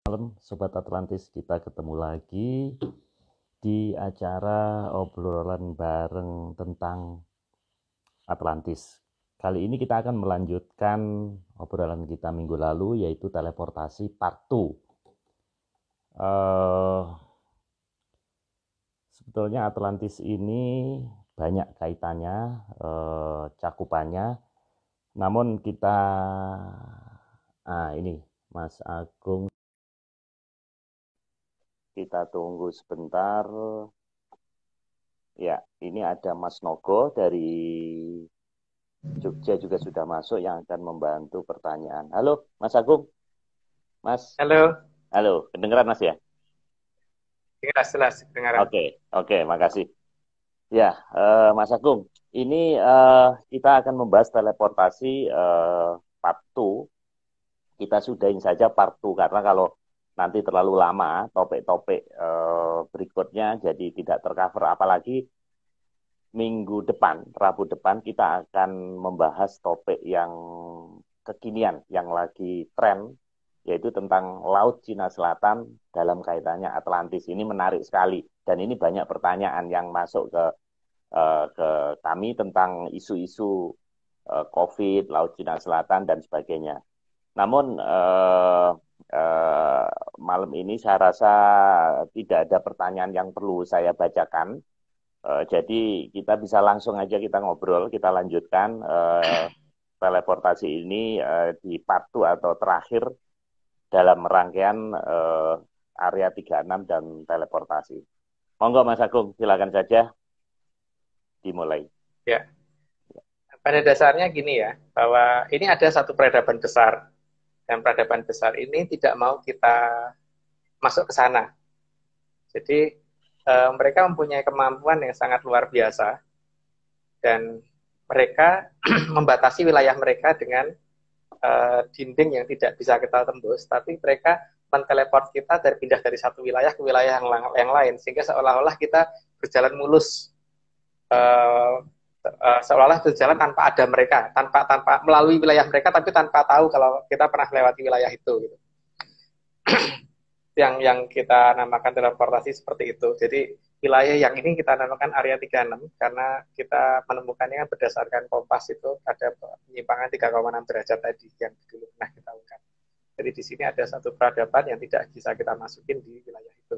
Malam Sobat Atlantis, kita ketemu lagi di acara obrolan bareng tentang Atlantis. Kali ini kita akan melanjutkan obrolan kita minggu lalu, yaitu teleportasi part 2. Sebetulnya Atlantis ini banyak kaitannya, cakupannya. Namun ini Mas Agung, kita tunggu sebentar. Ya, ini ada Mas Nogo dari Jogja juga sudah masuk yang akan membantu pertanyaan. Halo, Mas Agung. Mas, Halo, halo. Kedengeran, Mas ya? jelas kedengaran. Oke, makasih. Ya, Mas Agung. Ini kita akan membahas teleportasi part 2. Kita sudahin saja part 2 karena kalau nanti terlalu lama topik-topik berikutnya jadi tidak tercover. Apalagi minggu depan, Rabu depan, kita akan membahas topik yang kekinian, yang lagi tren, yaitu tentang Laut Cina Selatan dalam kaitannya Atlantis. Ini menarik sekali, dan ini banyak pertanyaan yang masuk ke kami tentang isu-isu COVID, Laut Cina Selatan, dan sebagainya. Namun, malam ini saya rasa tidak ada pertanyaan yang perlu saya bacakan. Jadi kita bisa langsung aja kita ngobrol, kita lanjutkan teleportasi ini di part 2 atau terakhir dalam rangkaian area 36 dan teleportasi. Monggo Mas Agung, silakan saja dimulai. Ya, pada dasarnya gini ya, bahwa ini ada satu peradaban besar, dan peradaban besar ini tidak mau kita masuk ke sana. Jadi mereka mempunyai kemampuan yang sangat luar biasa, dan mereka membatasi wilayah mereka dengan dinding yang tidak bisa kita tembus, tapi mereka menteleport kita dari pindah dari satu wilayah ke wilayah yang lain, sehingga seolah-olah kita berjalan mulus, uh, seolah-olah berjalan tanpa ada mereka, tanpa tanpa melalui wilayah mereka, tapi tanpa tahu kalau kita pernah lewati wilayah itu. Gitu. Yang kita namakan teleportasi seperti itu. Jadi wilayah yang ini kita namakan area 36 karena kita menemukannya berdasarkan kompas itu ada penyimpangan 3,6 derajat tadi yang dulu pernah kita ungkap. Jadi di sini ada satu peradaban yang tidak bisa kita masukin di wilayah itu.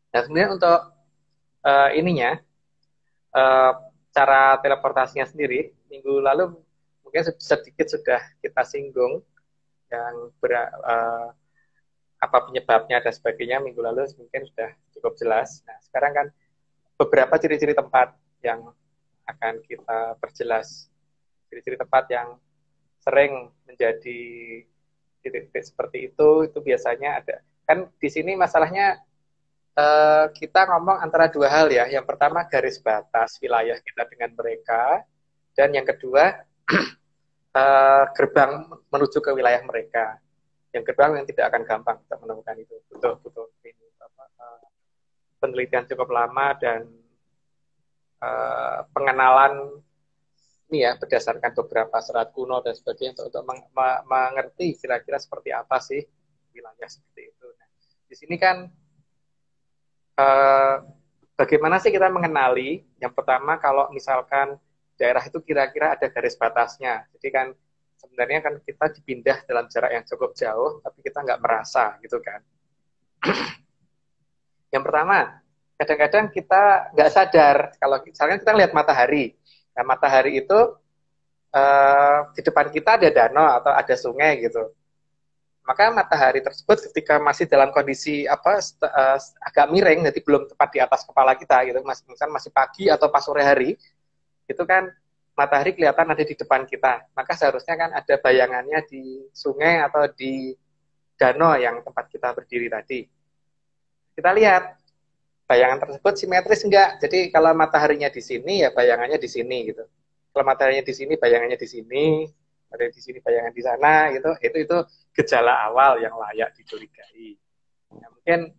Nah, kemudian untuk ininya, uh, cara teleportasinya sendiri, minggu lalu mungkin sedikit sudah kita singgung yang apa penyebabnya dan sebagainya minggu lalu mungkin sudah cukup jelas. Nah, sekarang kan beberapa ciri-ciri tempat yang akan kita perjelas. Ciri-ciri tempat yang sering menjadi titik-titik seperti itu biasanya ada. Kan di sini masalahnya kita ngomong antara dua hal ya. Yang pertama garis batas wilayah kita dengan mereka, dan yang kedua gerbang menuju ke wilayah mereka. Yang gerbang yang tidak akan gampang kita menemukan itu. Butuh ini, penelitian cukup lama dan pengenalan ini ya berdasarkan beberapa serat kuno dan sebagainya untuk mengerti kira-kira seperti apa sih wilayah seperti itu. Nah, di sini kan eh, bagaimana sih kita mengenali? Yang pertama kalau misalkan daerah itu kira-kira ada garis batasnya. Jadi kan sebenarnya kan kita dipindah dalam jarak yang cukup jauh, tapi kita nggak merasa gitu kan. Yang pertama, kadang-kadang kita nggak sadar kalau misalkan kita lihat matahari. Nah, matahari itu di depan kita ada danau atau ada sungai gitu. Maka matahari tersebut ketika masih dalam kondisi agak miring, jadi belum tepat di atas kepala kita gitu, misalkan masih pagi atau pas sore hari, itu kan matahari kelihatan ada di depan kita. Maka seharusnya kan ada bayangannya di sungai atau di danau yang tempat kita berdiri tadi. Kita lihat bayangan tersebut simetris enggak. Jadi kalau mataharinya di sini ya bayangannya di sini gitu. Kalau mataharinya di sini bayangannya di sini, ada di sini bayangan di sana gitu. Itu gejala awal yang layak dicurigai. Nah, mungkin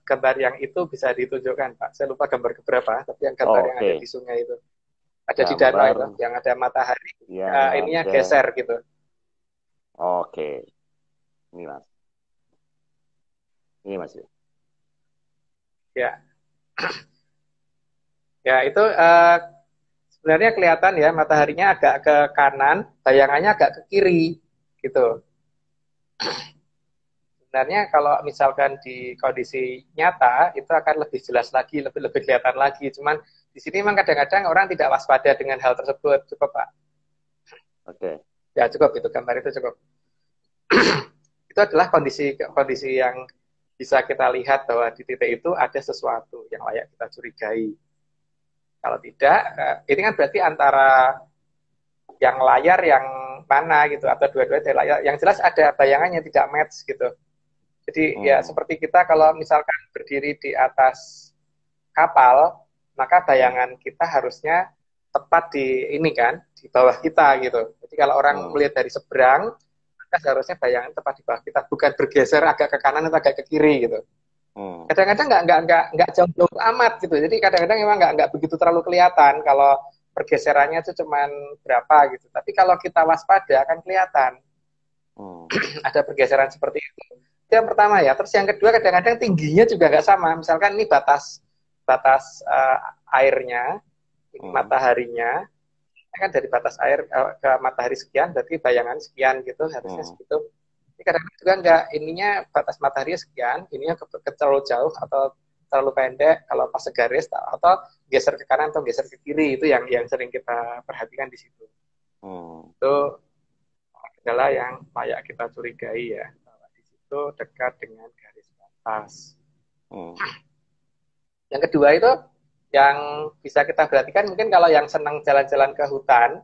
gambar yang itu bisa ditunjukkan, Pak. Saya lupa gambar keberapa, tapi yang gambar yang ada Oke, di sungai itu, ada di danau gambar itu, yang ada matahari, yang ininya ada. geser gitu. Oke, Ini Mas. Ini Mas. Ya, ya itu sebenarnya kelihatan ya mataharinya agak ke kanan, bayangannya agak ke kiri, gitu. Sebenarnya kalau misalkan di kondisi nyata itu akan lebih jelas lagi, lebih lebih kelihatan lagi. Cuman di sini memang kadang-kadang orang tidak waspada dengan hal tersebut. Cukup Pak. Oke. Ya cukup itu gambar itu cukup. Itu adalah kondisi yang bisa kita lihat bahwa di titik itu ada sesuatu yang layak kita curigai. Kalau tidak, ini kan berarti antara yang layar yang mana gitu atau dua-duanya layar. Yang jelas ada bayangannya tidak match gitu. Jadi ya seperti kita kalau misalkan berdiri di atas kapal, maka bayangan kita harusnya tepat di ini kan, di bawah kita gitu. Jadi kalau orang melihat dari seberang, maka seharusnya bayangan tepat di bawah kita, bukan bergeser agak ke kanan atau agak ke kiri gitu. Kadang-kadang nggak jauh-jauh amat gitu. Jadi kadang-kadang memang nggak begitu terlalu kelihatan kalau pergeserannya itu cuman berapa gitu. Tapi kalau kita waspada akan kelihatan ada pergeseran seperti itu. Itu yang pertama ya. Terus yang kedua kadang-kadang tingginya juga nggak sama. Misalkan ini batas airnya, ini mataharinya, kan dari batas air ke matahari sekian, berarti bayangan sekian gitu, harusnya segitu. Ini kadang-kadang juga nggak, ininya batas matahari sekian, ininya ke terlalu jauh atau terlalu pendek kalau pas segaris atau geser ke kanan atau geser ke kiri, itu yang sering kita perhatikan di situ. Itu adalah yang layak kita curigai ya, bahwa di situ dekat dengan garis batas. Yang kedua itu yang bisa kita perhatikan mungkin kalau yang senang jalan-jalan ke hutan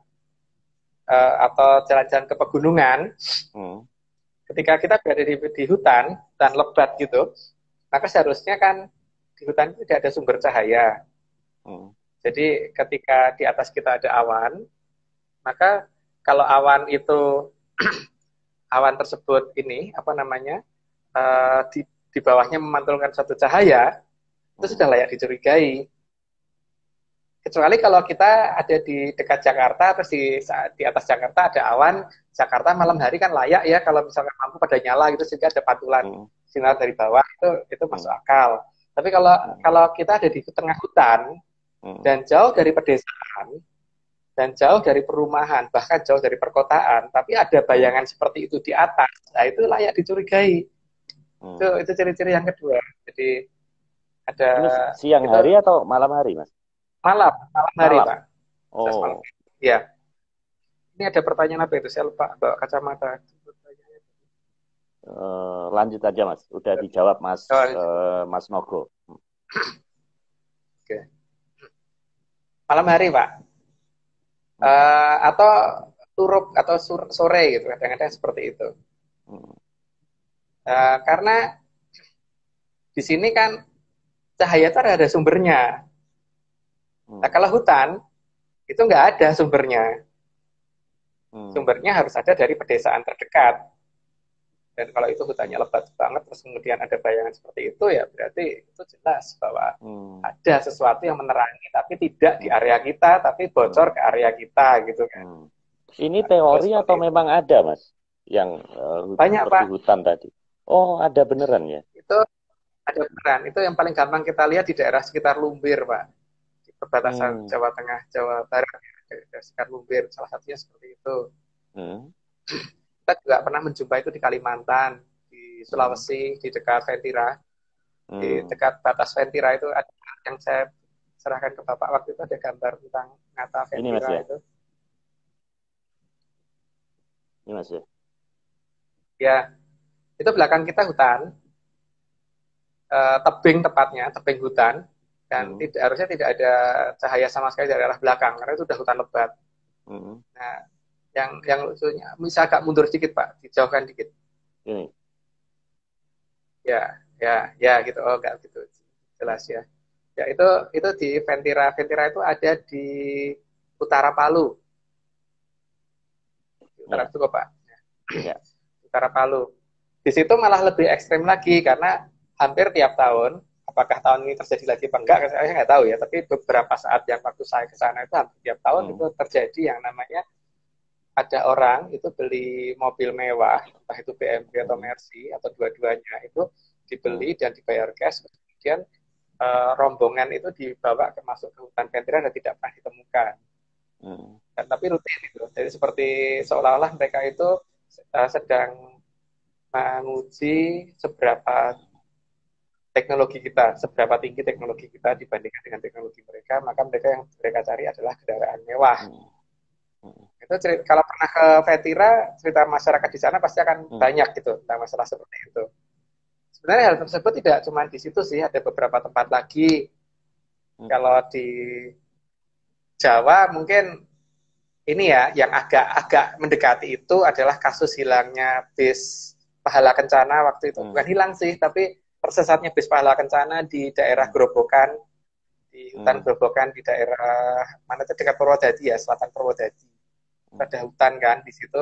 atau jalan-jalan ke pegunungan, ketika kita berada di hutan lebat gitu, maka seharusnya kan di hutan itu tidak ada sumber cahaya. Jadi ketika di atas kita ada awan, maka kalau awan itu awan tersebut ini apa namanya di bawahnya memantulkan suatu cahaya, itu sudah layak dicurigai. Kecuali kalau kita ada di dekat Jakarta, terus di atas Jakarta ada awan, Jakarta malam hari kan layak ya kalau misalkan lampu pada nyala gitu sehingga ada pantulan sinar dari bawah, itu masuk akal. Tapi kalau kita ada di tengah hutan dan jauh dari pedesaan dan jauh dari perumahan, bahkan jauh dari perkotaan, tapi ada bayangan seperti itu di atas, nah itu layak dicurigai. Itu ciri-ciri yang kedua. Jadi ada ini siang hari atau malam hari, Mas? Malam hari, Pak. Oh. Ya. Ini ada pertanyaan apa itu? Saya lupa bawa kacamata. Lanjut aja, Mas. Udah dijawab, Mas. Mas Nogo. Oke. Malam hari, Pak. Atau turuk atau sore gitu. Kadang-kadang seperti itu. Karena di sini kan cahaya itu ada sumbernya. Nah, kalau hutan, itu nggak ada sumbernya. Sumbernya harus ada dari pedesaan terdekat. Dan kalau itu hutannya lebat banget, terus kemudian ada bayangan seperti itu, ya berarti itu jelas bahwa ada sesuatu yang menerangi, tapi tidak di area kita, tapi bocor ke area kita, gitu kan. Ini teori atau memang ada, Mas? Yang banyak, seperti Pak. Hutan tadi. Oh, ada beneran ya? Itu ada beneran. Itu yang paling gampang kita lihat di daerah sekitar Lumbir, Pak. Perbatasan Jawa Tengah, Jawa Barat, sekitar Lumbir, salah satunya seperti itu. Kita juga pernah menjumpai itu di Kalimantan, di Sulawesi, di dekat Ventira, di dekat batas Ventira itu ada yang saya serahkan ke Bapak waktu itu, ada gambar tentang ngata Ventira. Ini, Mas, ya? Ini, Mas, ya? Ya, itu belakang kita hutan, tebing tepatnya, tebing hutan. Dan harusnya tidak ada cahaya sama sekali dari arah belakang karena itu sudah hutan lebat. Nah, yang lucunya bisa agak mundur sedikit, Pak, dijauhkan dikit. Ya gitu. Oh, enggak gitu. Jelas ya. Ya itu di Ventira. Ventira itu ada di utara Palu. Utara cukup, Pak. Ya. Utara Palu. Di situ malah lebih ekstrim lagi karena hampir tiap tahun, apakah tahun ini terjadi lagi apa enggak, saya nggak tahu ya, tapi beberapa saat yang waktu saya ke sana itu hampir tiap tahun itu terjadi yang namanya ada orang itu beli mobil mewah, entah itu BMW atau Hmm. Mercy atau dua-duanya itu Hmm. dibeli dan dibayar cash, kemudian rombongan itu dibawa masuk ke hutan Pentira dan tidak pernah ditemukan. Hmm. Dan tapi rutin itu. Jadi seperti seolah-olah mereka itu sedang menguji seberapa teknologi kita, seberapa tinggi teknologi kita dibandingkan dengan teknologi mereka, maka mereka yang mereka cari adalah kendaraan mewah. Hmm. Hmm. Itu cerita, kalau pernah ke Vetira, cerita masyarakat di sana pasti akan Hmm. banyak gitu tentang masalah seperti itu. Sebenarnya hal tersebut tidak cuma di situ sih, ada beberapa tempat lagi. Hmm. Kalau di Jawa mungkin ini ya, yang agak-agak mendekati itu adalah kasus hilangnya bis Pahala Kencana waktu itu. Hmm. Bukan hilang sih, tapi tersesatnya bis Pahala Kencana di daerah Hmm. Grobogan, di hutan Hmm. Grobogan di daerah mana itu dekat Purwodadi ya, selatan Purwodadi. Hmm. Ada hutan kan di situ.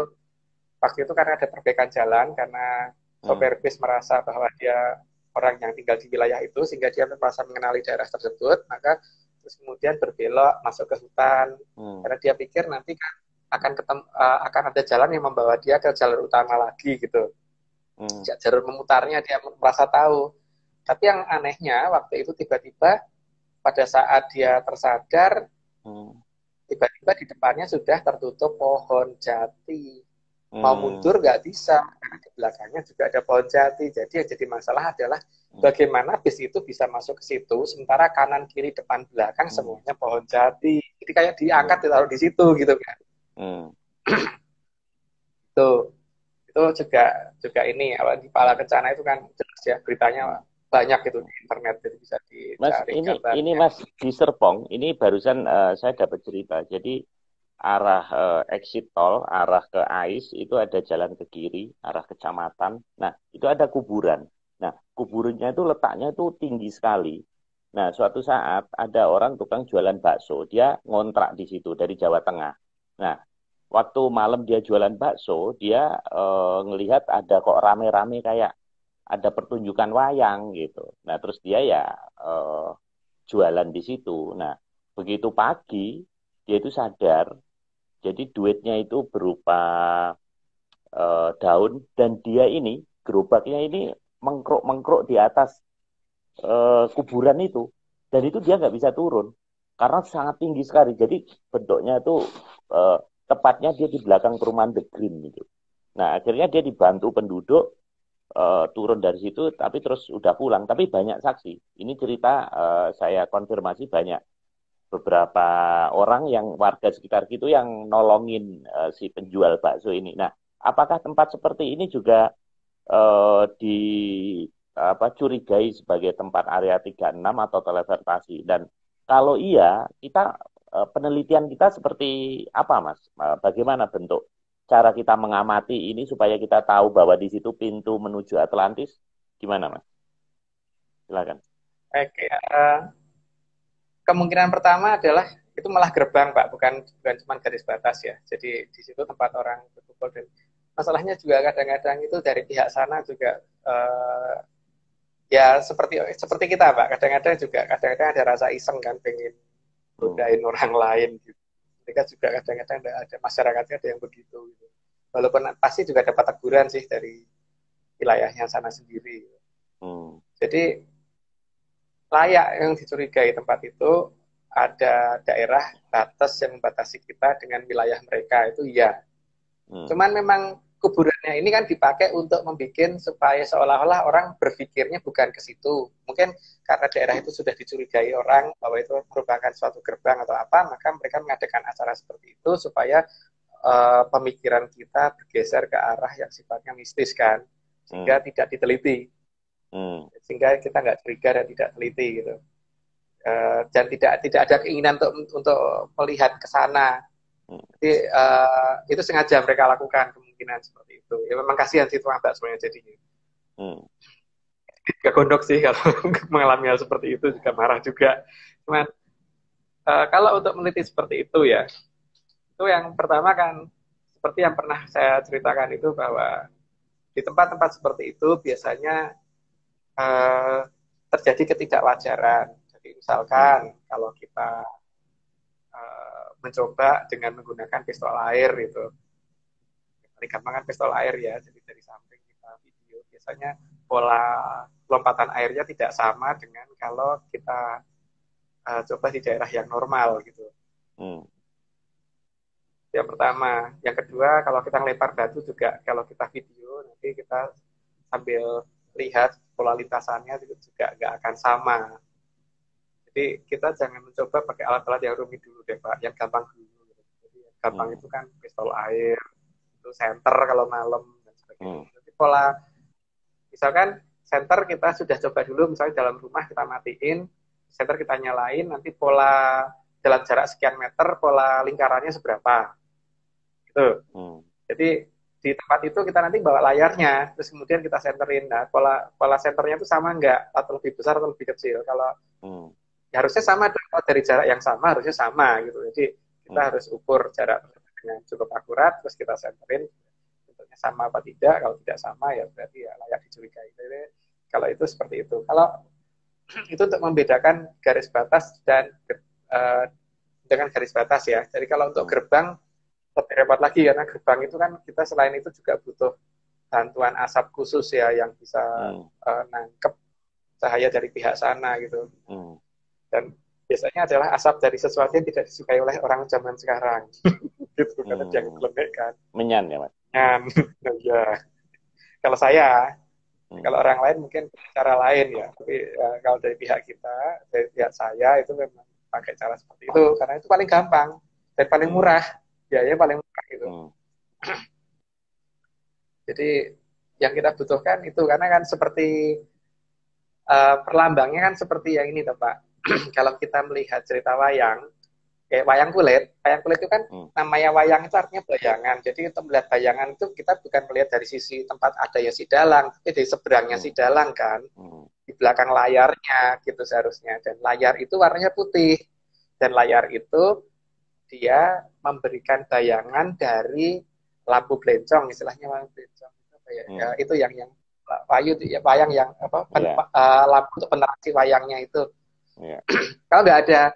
Waktu itu karena ada perbaikan jalan, karena Hmm. sopir bis merasa bahwa dia orang yang tinggal di wilayah itu, sehingga dia merasa mengenali daerah tersebut, maka terus kemudian berbelok masuk ke hutan, Hmm. karena dia pikir nanti kan akan ada jalan yang membawa dia ke jalur utama lagi gitu. Hmm. Jalur memutarnya dia merasa tahu. Tapi yang anehnya waktu itu tiba-tiba pada saat dia tersadar, Hmm. tiba-tiba di depannya sudah tertutup pohon jati. Mau Hmm. mundur nggak bisa, karena di belakangnya juga ada pohon jati. Jadi yang jadi masalah adalah Hmm. bagaimana bis itu bisa masuk ke situ, sementara kanan, kiri, depan, belakang Hmm. semuanya pohon jati. Jadi kayak diangkat, Hmm. ditaruh di situ gitu kan. Hmm. Itu itu juga juga ini apa di Pala Hmm. Kencana itu kan jelas ya beritanya Hmm. banyak gitu di internet, jadi bisa Mas, dicari ini gambarnya. Mas di Serpong, ini barusan saya dapat cerita. Jadi arah exit tol, arah ke AIS itu ada jalan ke kiri, arah kecamatan. Nah, itu ada kuburan. Nah, kuburannya itu letaknya itu tinggi sekali. Nah, suatu saat ada orang tukang jualan bakso, dia ngontrak di situ dari Jawa Tengah. Nah, waktu malam dia jualan bakso, dia ngelihat ada kok rame-rame kayak ada pertunjukan wayang gitu. Nah, terus dia ya eh, jualan di situ. Nah, begitu pagi dia itu sadar, jadi duitnya itu berupa daun dan dia ini gerobaknya ini mengkrok-mengkrok di atas kuburan itu dan itu dia nggak bisa turun karena sangat tinggi sekali. Jadi bentuknya itu eh, tepatnya dia di belakang perumahan The Green gitu. Nah, akhirnya dia dibantu penduduk turun dari situ, tapi terus udah pulang. Tapi banyak saksi. Ini cerita saya konfirmasi banyak beberapa orang yang warga sekitar itu yang nolongin si penjual bakso ini. Nah, apakah tempat seperti ini juga di apa curigai sebagai tempat area 36 atau teleportasi? Dan kalau iya, kita penelitian kita seperti apa, Mas? Bagaimana bentuk cara kita mengamati ini supaya kita tahu bahwa di situ pintu menuju Atlantis? Gimana, Mas? Silakan. Oke, kemungkinan pertama adalah itu malah gerbang Pak, bukan bukan cuma garis batas ya. Jadi di situ tempat orang berkumpul, dan masalahnya juga kadang-kadang itu dari pihak sana juga ya seperti seperti kita Pak. Kadang-kadang ada rasa iseng kan, pengen Hmm. godain orang lain gitu. Mereka juga kadang-kadang ada masyarakatnya ada yang begitu gitu. Walaupun pasti juga dapat teguran sih dari wilayahnya sana sendiri. Hmm. Jadi layak yang dicurigai tempat itu ada daerah batas yang membatasi kita dengan wilayah mereka itu ya. Hmm. Cuman memang kuburannya ini kan dipakai untuk membuat supaya seolah-olah orang berpikirnya bukan ke situ. Mungkin karena daerah itu sudah dicurigai orang bahwa itu merupakan suatu gerbang atau apa, maka mereka mengadakan acara seperti itu supaya pemikiran kita bergeser ke arah yang sifatnya mistis kan, sehingga Hmm. tidak diteliti, Hmm. sehingga kita nggak curiga dan tidak teliti gitu. Dan tidak ada keinginan untuk melihat ke sana. Hmm. Jadi itu sengaja mereka lakukan kemungkinan seperti itu. Ya memang kasihan sih tukang baksonya jadinya. Hmm. Gak gondok sih kalau mengalami hal seperti itu, juga marah juga. Cuman kalau untuk meneliti seperti itu ya, itu yang pertama kan seperti yang pernah saya ceritakan itu bahwa di tempat-tempat seperti itu biasanya eh, terjadi ketidakwajaran. Jadi Hmm. misalkan kalau kita mencoba dengan menggunakan pistol air gitu. paling gampang kan pistol air ya, jadi dari samping kita video. Biasanya pola lompatan airnya tidak sama dengan kalau kita coba di daerah yang normal gitu. Yang pertama. Yang kedua, kalau kita ngelempar batu juga, kalau kita video, nanti kita sambil lihat pola lintasannya juga nggak akan sama. Jadi kita jangan mencoba pakai alat-alat yang rumit dulu deh Pak, yang gampang dulu. Jadi yang gampang itu kan pistol air, itu center kalau malam, dan sebagainya. Jadi pola, misalkan center kita sudah coba dulu, misalnya dalam rumah kita matiin, center kita nyalain, nanti pola dalam jarak sekian meter, pola lingkarannya seberapa. Gitu. Jadi di tempat itu kita nanti bawa layarnya, terus kemudian kita centerin. Nah, pola centernya itu sama nggak? Atau lebih besar atau lebih kecil? Kalau ya harusnya sama, dari jarak yang sama harusnya sama gitu. Jadi kita harus ukur jarak yang cukup akurat, terus kita centerin bentuknya sama apa tidak. Kalau tidak sama ya berarti ya layak dicurigai. Jadi, kalau itu seperti itu. Kalau itu untuk membedakan garis batas dan dengan garis batas ya. Jadi kalau untuk gerbang lebih repot lagi, karena gerbang itu kan kita selain itu juga butuh bantuan asap khusus ya yang bisa nangkep cahaya dari pihak sana gitu. Dan biasanya adalah asap dari sesuatu yang tidak disukai oleh orang zaman sekarang. Gitu, karena dia ngelembek kan. Menyan ya Mas? Menyan, ya. Kalau saya, kalau orang lain mungkin cara lain ya. Tapi kalau dari pihak kita, dari pihak saya itu memang pakai cara seperti itu. Karena itu paling gampang dan paling murah. Biayanya paling murah gitu. Jadi yang kita butuhkan itu, karena kan seperti perlambangnya kan seperti yang ini Pak. Kalau kita melihat cerita wayang, kayak wayang kulit itu kan namanya wayang itu artinya bayangan. Jadi untuk melihat bayangan itu kita bukan melihat dari sisi tempat adanya si dalang, tapi dari seberangnya si dalang kan, di belakang layarnya gitu seharusnya. Dan layar itu warnanya putih, dan layar itu dia memberikan bayangan dari lampu blencong, istilahnya lampu blencong itu apa ya? Ya itu yang wayang yang apa? Lampu untuk penerang wayangnya itu. Kalau nggak ada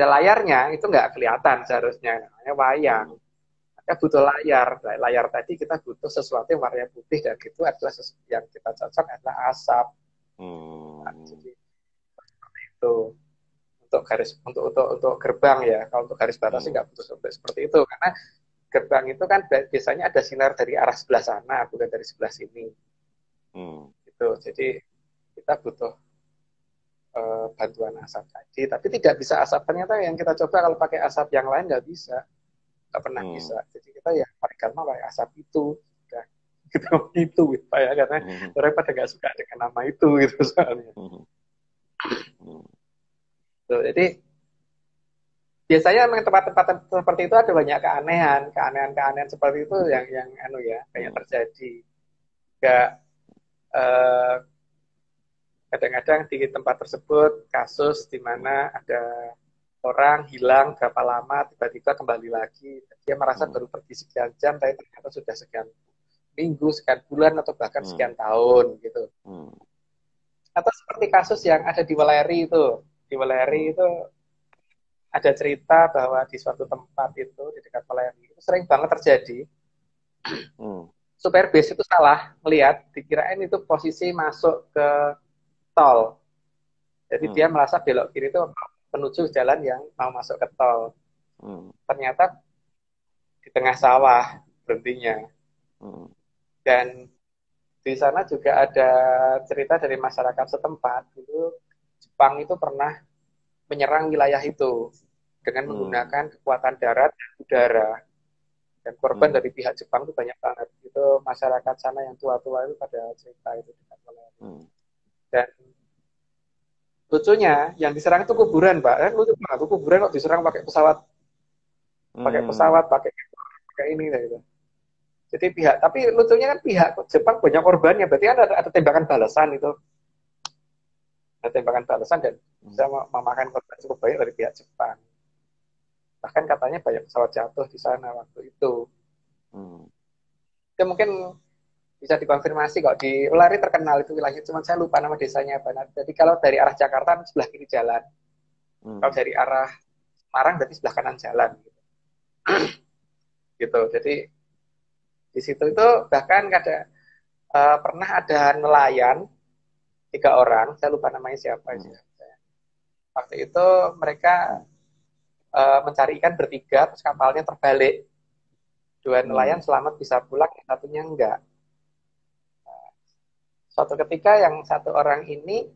layarnya itu nggak kelihatan seharusnya, namanya wayang. Maka butuh layar. Layar tadi kita butuh sesuatu yang warnanya putih, dan itu adalah yang kita cocok adalah asap. Nah, jadi itu untuk gerbang ya. Kalau untuk garis batas sih nggak butuh seperti itu, karena gerbang itu kan biasanya ada sinar dari arah sebelah sana, bukan dari sebelah sini. Gitu. Jadi kita butuh bantuan asap tadi, tapi tidak bisa asap. Ternyata yang kita coba kalau pakai asap yang lain nggak bisa, nggak pernah bisa. Jadi kita ya paling gampang pakai asap itu, gitu itu gitu ya, karena orang pada nggak suka dengan nama itu gitu soalnya. Tuh, jadi biasanya memang tempat-tempat seperti itu ada banyak keanehan seperti itu yang banyak terjadi. Gak kadang-kadang di tempat tersebut kasus di mana ada orang hilang berapa lama, tiba-tiba kembali lagi. Dia merasa baru pergi sekian jam, tapi ternyata sudah sekian minggu, sekian bulan, atau bahkan sekian tahun gitu. Atau seperti kasus yang ada di Weleri itu. Di Weleri itu ada cerita bahwa di suatu tempat itu di dekat Weleri itu sering banget terjadi. Supir bis itu salah melihat, dikirain itu posisi masuk ke tol. Jadi dia merasa belok kiri itu menuju jalan yang mau masuk ke tol. Ternyata di tengah sawah berhentinya. Dan di sana juga ada cerita dari masyarakat setempat. Dulu Jepang itu pernah menyerang wilayah itu dengan menggunakan kekuatan darat dan udara. Dan korban dari pihak Jepang itu banyak banget. Itu masyarakat sana yang tua-tua itu pada cerita itu. Dan lucunya yang diserang itu kuburan, Pak. Lucu banget, kuburan kok diserang pakai pesawat. Pakai ini gitu. Jadi tapi lucunya kan pihak Jepang banyak korbannya, berarti kan ada tembakan balasan itu. Ada tembakan balasan dan bisa memakan korban cukup banyak dari pihak Jepang. Bahkan katanya banyak pesawat jatuh di sana waktu itu. Itu mungkin bisa dikonfirmasi kok. Di Weleri terkenal itu wilayahnya, cuma saya lupa nama desanya apa. Jadi kalau dari arah Jakarta sebelah kiri jalan. Kalau dari arah Semarang berarti sebelah kanan jalan gitu. Gitu. Jadi Di situ itu bahkan pernah ada nelayan 3 orang, saya lupa namanya siapa sih. Waktu itu mereka mencari ikan bertiga, terus kapalnya terbalik. 2 nelayan selamat bisa pulang, yang satunya enggak. Suatu ketika yang 1 orang ini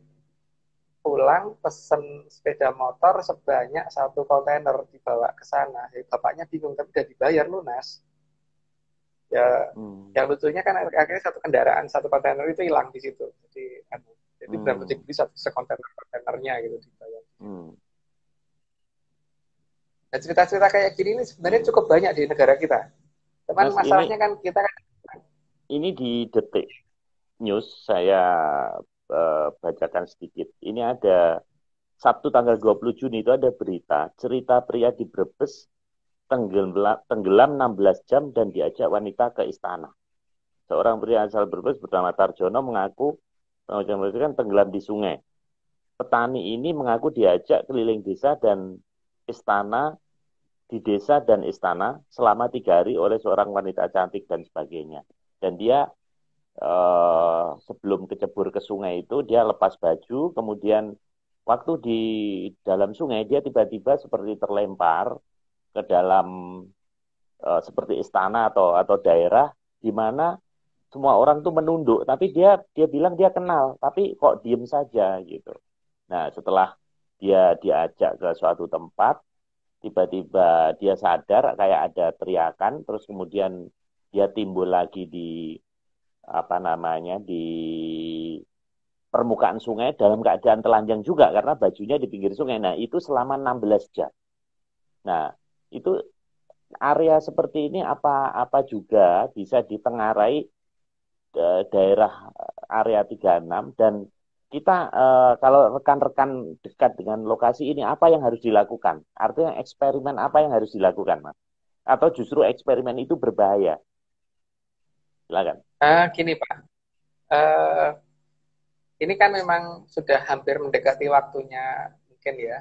pulang pesen sepeda motor sebanyak 1 kontainer dibawa ke sana. Jadi bapaknya bingung, tapi udah dibayar lunas. Ya, yang lucunya kan akhirnya 1 kontainer itu hilang di situ. Jadi berarti beli sekontainer-kontainernya gitu dibayar. Dan cerita-cerita kayak gini ini sebenarnya cukup banyak di negara kita. Cuman Mas, masalahnya kan kita kan ini di Detik News saya bacakan sedikit. Ini ada Sabtu tanggal 20 Juni itu ada berita cerita pria di Brebes tenggelam 16 jam dan diajak wanita ke istana. Seorang pria asal Brebes bernama Tarjono mengaku kan tenggelam di sungai. Petani ini mengaku diajak keliling desa dan istana di desa dan istana selama 3 hari oleh seorang wanita cantik dan sebagainya. Dan dia sebelum kecebur ke sungai itu dia lepas baju, kemudian waktu di dalam sungai dia tiba-tiba seperti terlempar ke dalam seperti istana atau daerah di mana semua orang tuh menunduk, tapi dia bilang dia kenal, tapi kok diem saja gitu. Nah, setelah dia diajak ke suatu tempat, tiba-tiba dia sadar kayak ada teriakan, terus kemudian dia timbul lagi di di permukaan sungai dalam keadaan telanjang juga karena bajunya di pinggir sungai. Nah, itu selama 16 jam. Nah, itu area seperti ini apa juga bisa ditengarai daerah area 36 dan kita kalau rekan-rekan dekat dengan lokasi ini apa yang harus dilakukan? Artinya eksperimen apa yang harus dilakukan, Mas? Atau justru eksperimen itu berbahaya? Silakan. gini Pak, ini kan memang sudah hampir mendekati waktunya mungkin ya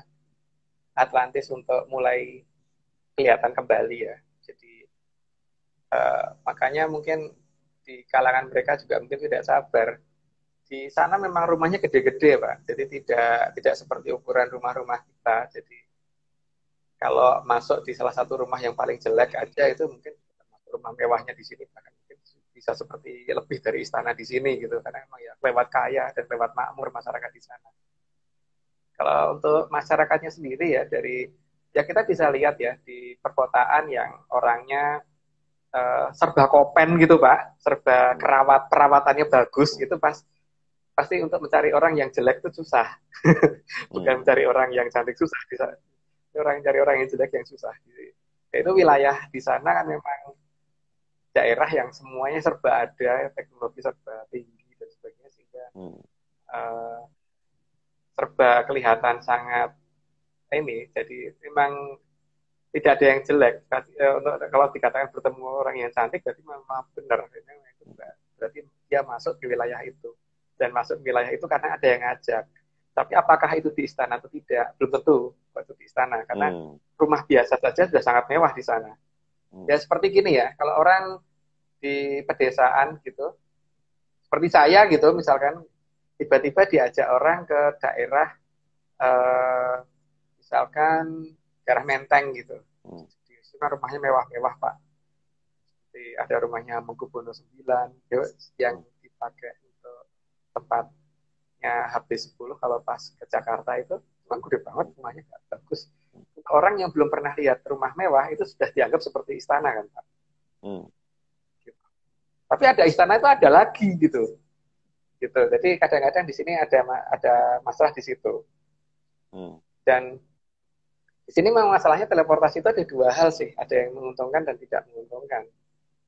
Atlantis untuk mulai kelihatan kembali ya. Jadi makanya mungkin di kalangan mereka juga mungkin tidak sabar. Di sana memang rumahnya gede-gede Pak, jadi tidak seperti ukuran rumah-rumah kita. Jadi kalau masuk di salah satu rumah yang paling jelek aja itu mungkin rumah mewahnya di sini bahkan mungkin bisa seperti lebih dari istana di sini gitu karena memang ya lewat kaya dan lewat makmur masyarakat di sana. Kalau untuk masyarakatnya sendiri ya ya kita bisa lihat ya di perkotaan yang orangnya serba kopen gitu Pak, serba perawatannya bagus gitu pasti untuk mencari orang yang jelek itu susah. Bukan mencari orang yang cantik susah, bisa orang cari orang yang jelek yang susah. Itu wilayah di sana kan memang daerah yang semuanya serba ada, teknologi serba tinggi dan sebagainya sehingga serba kelihatan sangat ini. Jadi memang tidak ada yang jelek. Untuk kalau dikatakan bertemu orang yang cantik berarti memang benar. Berarti dia masuk ke wilayah itu dan masuk ke wilayah itu karena ada yang ngajak. Tapi apakah itu di istana atau tidak? Belum tentu itu di istana karena rumah biasa saja sudah sangat mewah di sana. Ya seperti gini ya, kalau orang di pedesaan gitu, seperti saya gitu, misalkan tiba-tiba diajak orang ke daerah, misalkan daerah Menteng gitu, itu kan rumahnya mewah-mewah Pak. Jadi ada rumahnya Mangkubono 9 yang dipakai untuk tempatnya HP10 kalau pas ke Jakarta itu memang gede banget rumahnya, bagus. Orang yang belum pernah lihat rumah mewah itu sudah dianggap seperti istana kan Pak. Gitu. Tapi ada istana itu ada lagi gitu. Jadi kadang-kadang di sini ada masalah di situ. Dan di sini memang masalahnya teleportasi itu ada 2 hal sih, ada yang menguntungkan dan tidak menguntungkan.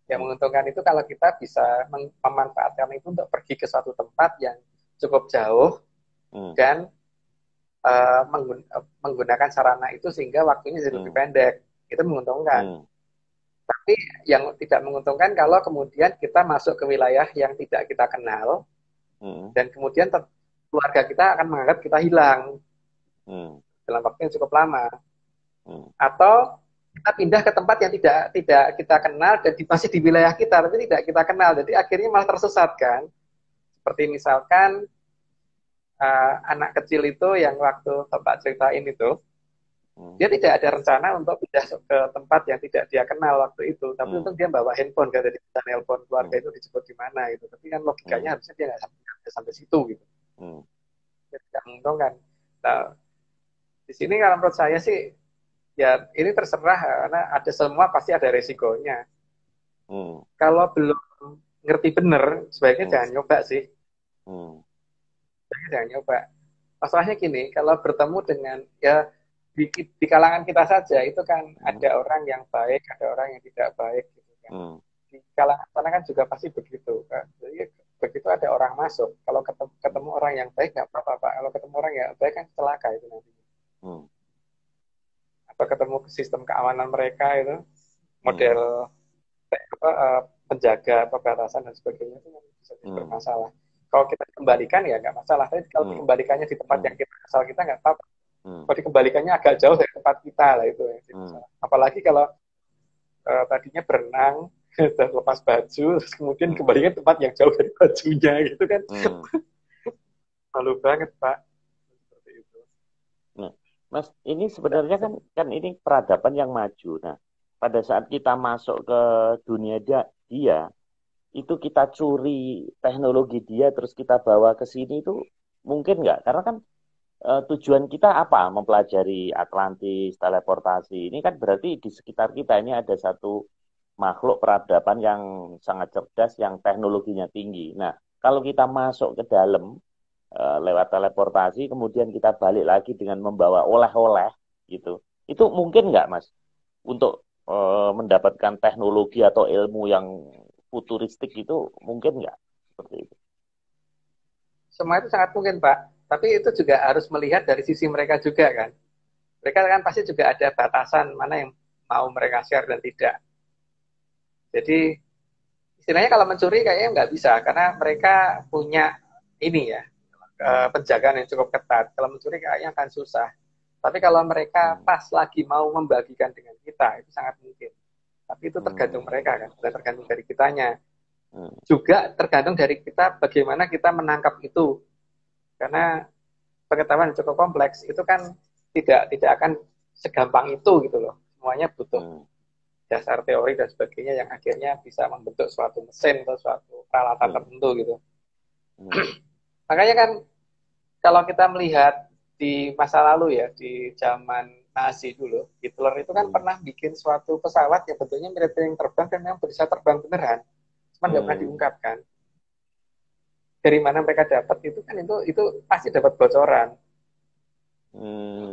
Yang menguntungkan itu kalau kita bisa memanfaatkan itu untuk pergi ke suatu tempat yang cukup jauh dan menggunakan sarana itu sehingga waktunya jadi lebih pendek. Itu menguntungkan. Tapi yang tidak menguntungkan kalau kemudian kita masuk ke wilayah yang tidak kita kenal dan kemudian keluarga kita akan menganggap kita hilang dalam waktu yang cukup lama. Atau kita pindah ke tempat yang tidak kita kenal dan masih di wilayah kita tapi tidak kita kenal, jadi akhirnya malah tersesat kan. Seperti misalkan anak kecil itu yang waktu Bapak ceritain itu, dia tidak ada rencana untuk pindah ke tempat yang tidak dia kenal waktu itu, tapi untuk dia bawa handphone, kan, jadi bisa nelpon keluarga itu dijemput di mana gitu. Tapi kan logikanya harusnya dia nggak sampai situ gitu. Jadi nggak menguntungkan. Nah, di sini kalau menurut saya sih ya ini terserah, karena ada semua pasti ada resikonya. Kalau belum ngerti bener, sebaiknya jangan nyoba sih. Jangan nyoba. Masalahnya gini, kalau bertemu dengan ya di kalangan kita saja itu kan ada orang yang baik, ada orang yang tidak baik gitu kan. Di kalangan sana kan juga pasti begitu kan. Jadi begitu ada orang masuk, kalau ketemu orang yang baik nggak apa-apa Pak. Kalau ketemu orang yang baik kan celaka itu nanti. Atau ketemu sistem keamanan mereka itu model penjaga perbatasan dan sebagainya itu bisa bermasalah. Kalau kita kembalikan ya nggak masalah. Tapi kalau dikembalikannya di tempat yang kita asal kita nggak apa-apa. Kalau dikembalikannya agak jauh dari tempat kita lah itu yang masalah. Apalagi kalau tadinya berenang dan lepas baju, terus kemudian kembalikan tempat yang jauh dari bajunya gitu kan. Malu banget Pak. Seperti itu. Nah, Mas, ini sebenarnya kan ini peradaban yang maju. Nah, pada saat kita masuk ke dunia dia itu kita curi teknologi dia terus kita bawa ke sini itu mungkin nggak? Karena kan tujuan kita apa? Mempelajari Atlantis, teleportasi. Ini kan berarti di sekitar kita ini ada satu makhluk peradaban yang sangat cerdas, yang teknologinya tinggi. Nah, kalau kita masuk ke dalam lewat teleportasi, kemudian kita balik lagi dengan membawa oleh-oleh gitu, itu mungkin nggak, Mas? Untuk mendapatkan teknologi atau ilmu yang futuristik itu mungkin nggak seperti itu? Semua itu sangat mungkin Pak, tapi itu juga harus melihat dari sisi mereka juga kan. Mereka kan pasti juga ada batasan mana yang mau mereka share dan tidak. Jadi istilahnya kalau mencuri kayaknya nggak bisa karena mereka punya ini ya penjagaan yang cukup ketat. Kalau mencuri kayaknya akan susah. Tapi kalau mereka pas lagi mau membagikan dengan kita itu sangat mungkin. Tapi itu tergantung mereka kan, bukan tergantung dari kitanya. Juga tergantung dari kita bagaimana kita menangkap itu. Karena pengetahuan cukup kompleks itu kan tidak akan segampang itu gitu loh. Semuanya butuh dasar teori dan sebagainya yang akhirnya bisa membentuk suatu mesin atau suatu peralatan tertentu gitu. Makanya kan kalau kita melihat di masa lalu ya, di zaman Nazi dulu, Hitler itu kan pernah bikin suatu pesawat yang bentuknya mirip yang terbang dan yang bisa terbang beneran, cuma nggak pernah diungkapkan. Dari mana mereka dapat itu kan itu pasti dapat bocoran.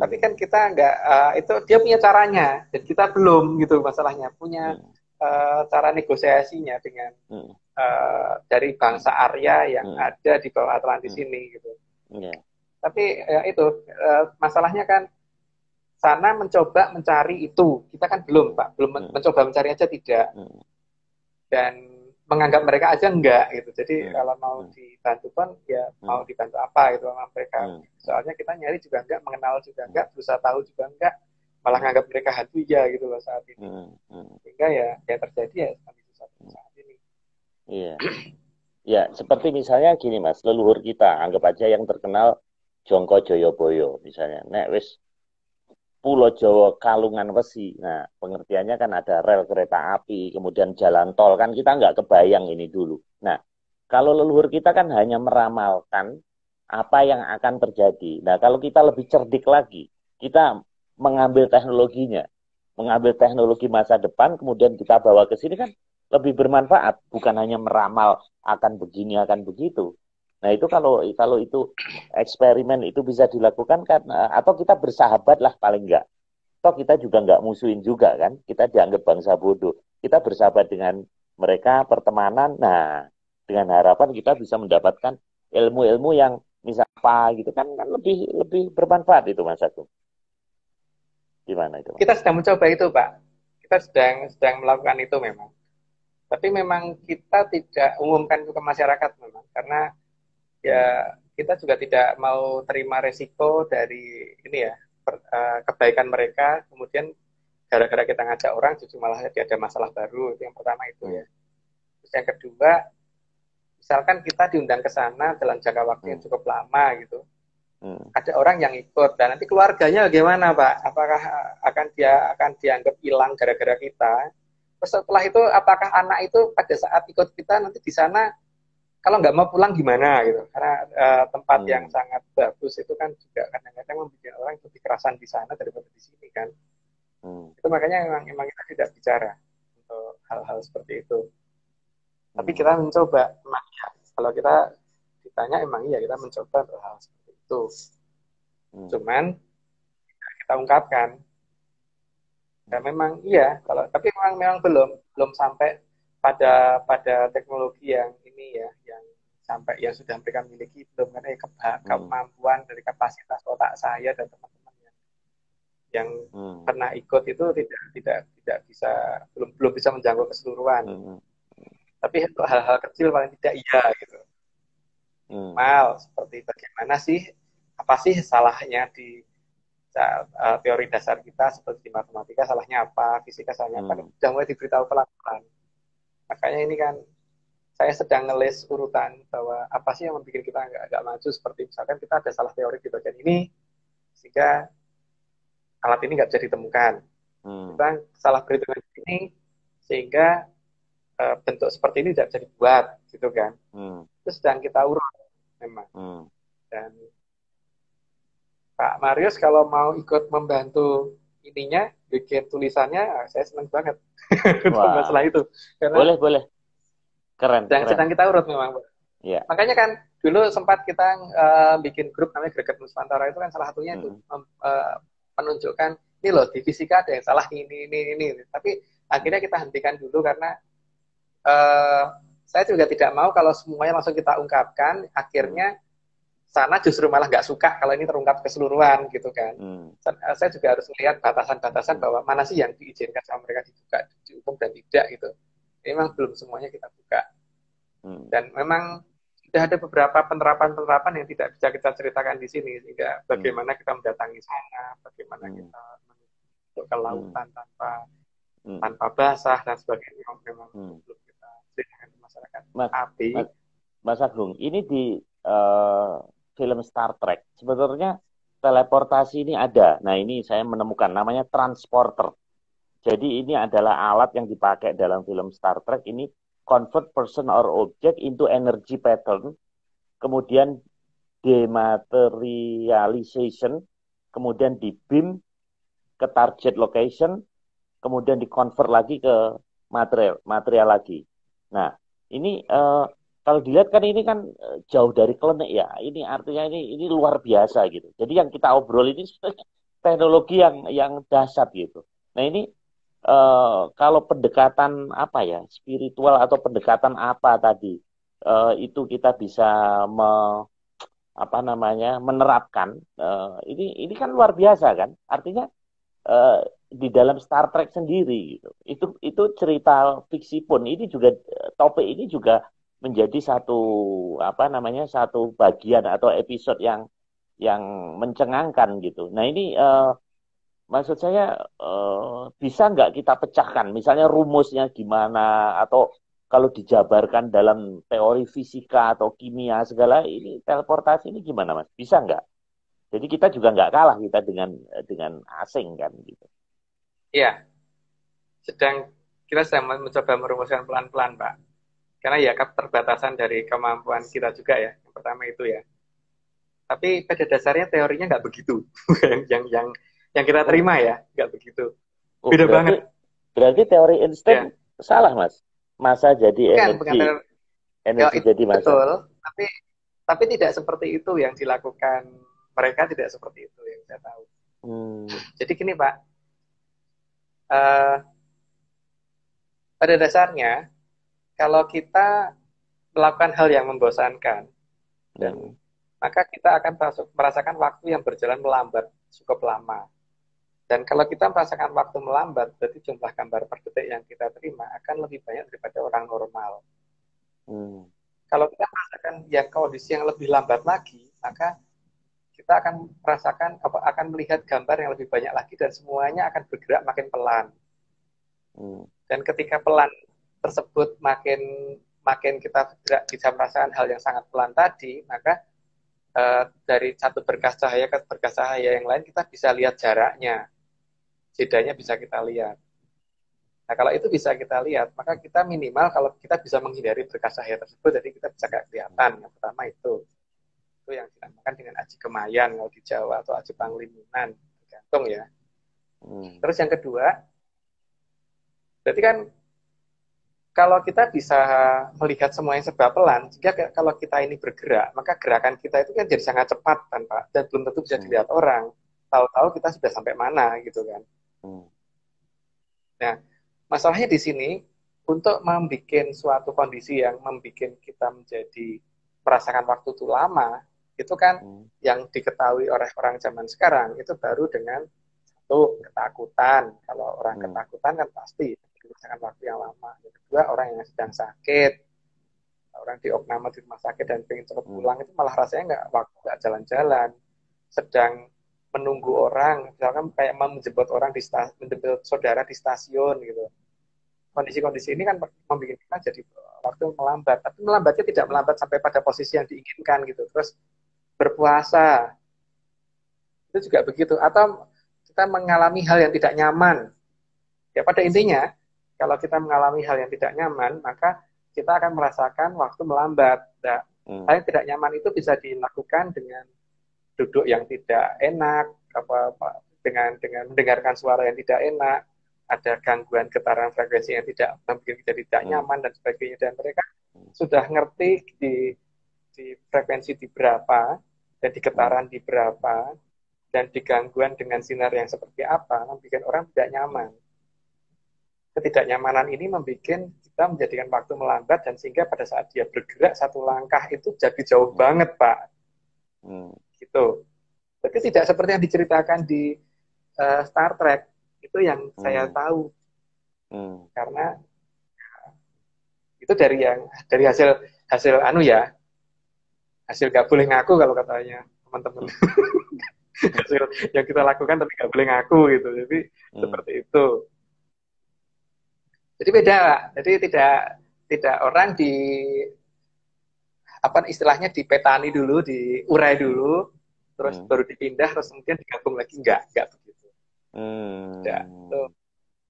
Tapi kan kita nggak, itu dia punya caranya dan kita belum gitu masalahnya, punya cara negosiasinya dengan dari bangsa Arya yang ada di bawah Atlantis ini gitu. Tapi ya itu masalahnya kan sana mencoba mencari itu, kita kan belum Pak, belum mencoba mencari aja tidak, dan menganggap mereka aja enggak gitu. Jadi kalau mau dibantu pun ya mau dibantu apa gitu sama mereka. Soalnya kita nyari juga enggak, mengenal juga enggak, berusaha tahu juga enggak, malah nganggap mereka hantu ya gitu loh saat ini. Sehingga ya terjadi ya seperti saat ini. Iya. Ya, seperti misalnya gini Mas, leluhur kita, anggap aja yang terkenal Jongko Joyoboyo misalnya. Nek wis Pulau Jawa Kalungan Wesi. Nah, pengertiannya kan ada rel kereta api, kemudian jalan tol, kan kita nggak kebayang ini dulu. Nah, kalau leluhur kita kan hanya meramalkan apa yang akan terjadi. Nah, kalau kita lebih cerdik lagi, kita mengambil teknologinya, mengambil teknologi masa depan, kemudian kita bawa ke sini kan lebih bermanfaat, bukan hanya meramal akan begini, akan begitu. Nah, itu kalau itu eksperimen itu bisa dilakukan kan, atau kita bersahabat lah paling enggak. Toh kita juga enggak musuhin juga kan, kita dianggap bangsa bodoh. Kita bersahabat dengan mereka, pertemanan, nah dengan harapan kita bisa mendapatkan ilmu-ilmu yang misal apa gitu kan lebih bermanfaat itu Mas Agung. Gimana itu Mas? Kita sedang mencoba itu Pak, kita sedang melakukan itu memang. Tapi memang kita tidak umumkan itu ke masyarakat memang, karena ya kita juga tidak mau terima resiko dari ini ya kebaikan mereka kemudian gara-gara kita ngajak orang justru malah jadi ada masalah baru. Itu yang pertama itu ya. Hmm. Terus yang kedua, misalkan kita diundang ke sana dalam jangka waktu yang cukup lama gitu, ada orang yang ikut dan nanti keluarganya bagaimana Pak? Apakah akan dianggap hilang gara-gara kita? Terus setelah itu apakah anak itu pada saat ikut kita nanti di sana kalau nggak mau pulang gimana gitu? Karena tempat yang sangat bagus itu kan juga kadang-kadang membuat orang lebih kerasan di sana daripada di sini kan. Itu makanya memang kita tidak bicara untuk hal-hal seperti itu. Tapi kita mencoba, emang ya. Kalau kita ditanya emang iya kita mencoba untuk hal seperti itu. Cuman kita ungkapkan. Dan memang iya, tapi memang belum sampai pada teknologi yang ini ya, yang sampai yang sudah mereka miliki belum kan kemampuan dari kapasitas otak saya dan teman-teman yang pernah ikut itu tidak bisa belum bisa menjangkau keseluruhan. Tapi untuk hal-hal kecil paling tidak iya gitu. Mal seperti bagaimana sih apa sih salahnya di teori dasar kita seperti di matematika salahnya apa, fisika salahnya apa, sudah mulai diberitahu pelan-pelan. Makanya ini kan saya sedang ngelis urutan bahwa apa sih yang membuat kita nggak maju, seperti misalkan kita ada salah teori di bagian ini sehingga alat ini nggak bisa ditemukan. Kita salah perhitungan ini sehingga bentuk seperti ini tidak bisa dibuat, gitu kan. Itu sedang kita urut memang. Dan Pak Marius kalau mau ikut membantu ininya, bikin tulisannya, saya senang banget masalah itu. Karena boleh. Keren. Sedang kita urut memang. Yeah. Makanya kan dulu sempat kita bikin grup namanya Greget Nusantara, itu kan salah satunya itu menunjukkan, ini loh di fisika ada yang salah ini. Tapi akhirnya kita hentikan dulu karena saya juga tidak mau kalau semuanya langsung kita ungkapkan, akhirnya sana justru malah nggak suka kalau ini terungkap keseluruhan gitu kan. Saya juga harus melihat batasan-batasan bahwa mana sih yang diizinkan sama mereka dibuka di umum dan tidak gitu. Memang belum semuanya kita buka. Dan memang sudah ada beberapa penerapan-penerapan yang tidak bisa kita ceritakan di sini, sehingga bagaimana kita mendatangi sana, bagaimana kita masuk ke lautan tanpa basah dan sebagainya, memang belum kita ceritakan ke masyarakat. Mas Agung, ini di film Star Trek, sebetulnya teleportasi ini ada. Nah, ini saya menemukan namanya transporter. Jadi ini adalah alat yang dipakai dalam film Star Trek. Ini convert person or object into energy pattern, kemudian dematerialization, kemudian di beam ke target location, kemudian di convert lagi ke material lagi. Nah, ini kalau dilihat kan ini kan jauh dari klinik ya. Ini artinya ini luar biasa gitu. Jadi yang kita obrol ini teknologi yang dahsyat gitu. Nah, ini kalau pendekatan apa ya, spiritual atau pendekatan apa tadi itu kita bisa menerapkan, ini kan luar biasa kan. Artinya di dalam Star Trek sendiri gitu. Itu cerita fiksi pun ini juga topik ini juga menjadi satu bagian atau episode yang mencengangkan gitu. Nah, ini maksud saya bisa nggak kita pecahkan, misalnya rumusnya gimana, atau kalau dijabarkan dalam teori fisika atau kimia segala, ini teleportasi ini gimana Mas? Bisa nggak? Jadi kita juga nggak kalah kita dengan asing kan gitu. Iya, kita sedang mencoba merumuskan pelan-pelan Pak. Karena ya keterbatasan dari kemampuan kita juga ya, yang pertama itu ya. Tapi pada dasarnya teorinya nggak begitu, yang kita terima ya, nggak begitu. Beda banget. Berarti teori Einstein salah Mas. Massa jadi energi. Energi jadi massa. Betul, tapi tidak seperti itu yang dilakukan mereka, tidak seperti itu yang saya tahu. Jadi gini Pak, pada dasarnya kalau kita melakukan hal yang membosankan, maka kita akan merasakan waktu yang berjalan melambat cukup lama. Dan kalau kita merasakan waktu melambat, berarti jumlah gambar per detik yang kita terima akan lebih banyak daripada orang normal. Kalau kita merasakan kondisi yang lebih lambat lagi, maka kita akan merasakan akan melihat gambar yang lebih banyak lagi dan semuanya akan bergerak makin pelan. Dan ketika pelan tersebut makin kita bergerak bisa merasakan hal yang sangat pelan tadi, maka dari satu berkas cahaya ke berkas cahaya yang lain kita bisa lihat jaraknya, jedanya bisa kita lihat. Nah, kalau itu bisa kita lihat, maka kita minimal kalau kita bisa menghindari berkas cahaya tersebut, jadi kita bisa kelihatan. Yang pertama itu yang dinamakan dengan aji kemayan kalau di Jawa atau aji panglimunan, tergantung ya. Terus yang kedua, berarti kan kalau kita bisa melihat semua yang serba pelan, jika kalau kita ini bergerak, maka gerakan kita itu kan jadi sangat cepat kan Pak, dan belum tentu bisa dilihat orang. Tahu-tahu kita sudah sampai mana gitu kan. Nah, masalahnya di sini untuk membuat suatu kondisi yang membuat kita menjadi merasakan waktu itu lama, itu kan yang diketahui oleh orang zaman sekarang itu baru dengan satu ketakutan. Kalau orang ketakutan kan pasti merasakan waktu yang lama. Yang kedua, orang yang sedang sakit, orang di opname di rumah sakit dan pengen cepat pulang itu malah rasanya nggak jalan-jalan. Sedang menunggu orang, misalkan kayak menjemput orang menjemput saudara di stasiun gitu. Kondisi-kondisi ini kan membuat kita jadi waktu melambat, tapi melambatnya tidak melambat sampai pada posisi yang diinginkan gitu. Terus berpuasa itu juga begitu, atau kita mengalami hal yang tidak nyaman. Ya pada intinya kalau kita mengalami hal yang tidak nyaman, maka kita akan merasakan waktu melambat. Nah, hal yang tidak nyaman itu bisa dilakukan dengan duduk yang tidak enak, dengan mendengarkan suara yang tidak enak, ada gangguan getaran frekuensi yang tidak membuat kita tidak nyaman dan sebagainya. Dan mereka sudah ngerti di frekuensi di berapa dan di getaran di berapa dan di gangguan dengan sinar yang seperti apa, membuat orang tidak nyaman. Ketidaknyamanan ini membuat kita menjadikan waktu melambat dan sehingga pada saat dia bergerak satu langkah itu jadi jauh banget Pak. Gitu. Tapi tidak seperti yang diceritakan di Star Trek itu yang saya tahu. Karena itu dari hasil hasil gak boleh ngaku kalau katanya teman-teman. Hasil yang kita lakukan tapi gak boleh ngaku gitu. Jadi seperti itu. Jadi beda, jadi tidak orang istilahnya dipetani dulu, diurai dulu, terus baru dipindah, terus kemudian digabung lagi, enggak begitu.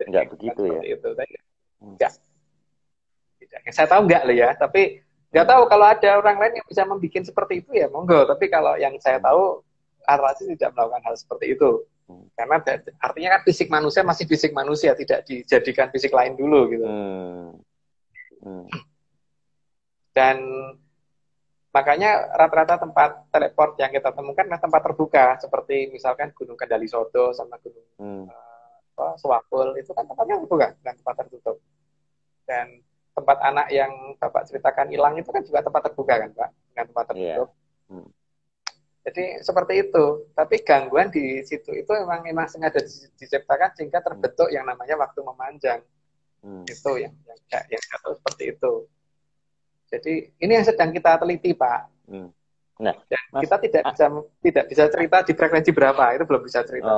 Enggak begitu ya. Itu. Enggak. Tidak. Yang saya tahu enggak loh ya, tapi enggak tahu kalau ada orang lain yang bisa membuat seperti itu ya monggo, tapi kalau yang saya tahu rata-rata tidak melakukan hal seperti itu. Karena artinya kan fisik manusia masih fisik manusia, tidak dijadikan fisik lain dulu gitu. Dan makanya rata-rata tempat teleport yang kita temukan adalah tempat terbuka, seperti misalkan Gunung Kendali Sodo sama Gunung Swakul, itu kan tempatnya terbuka, bukan tempat tertutup. Dan tempat anak yang Bapak ceritakan hilang itu kan juga tempat terbuka kan Pak, dengan tempat tertutup. Jadi seperti itu. Tapi gangguan di situ itu memang sengaja diciptakan sehingga terbentuk yang namanya waktu memanjang. Itu yang seperti itu. Jadi ini yang sedang kita teliti Pak. Nah, dan kita tidak bisa cerita di frekuensi berapa, itu belum bisa cerita.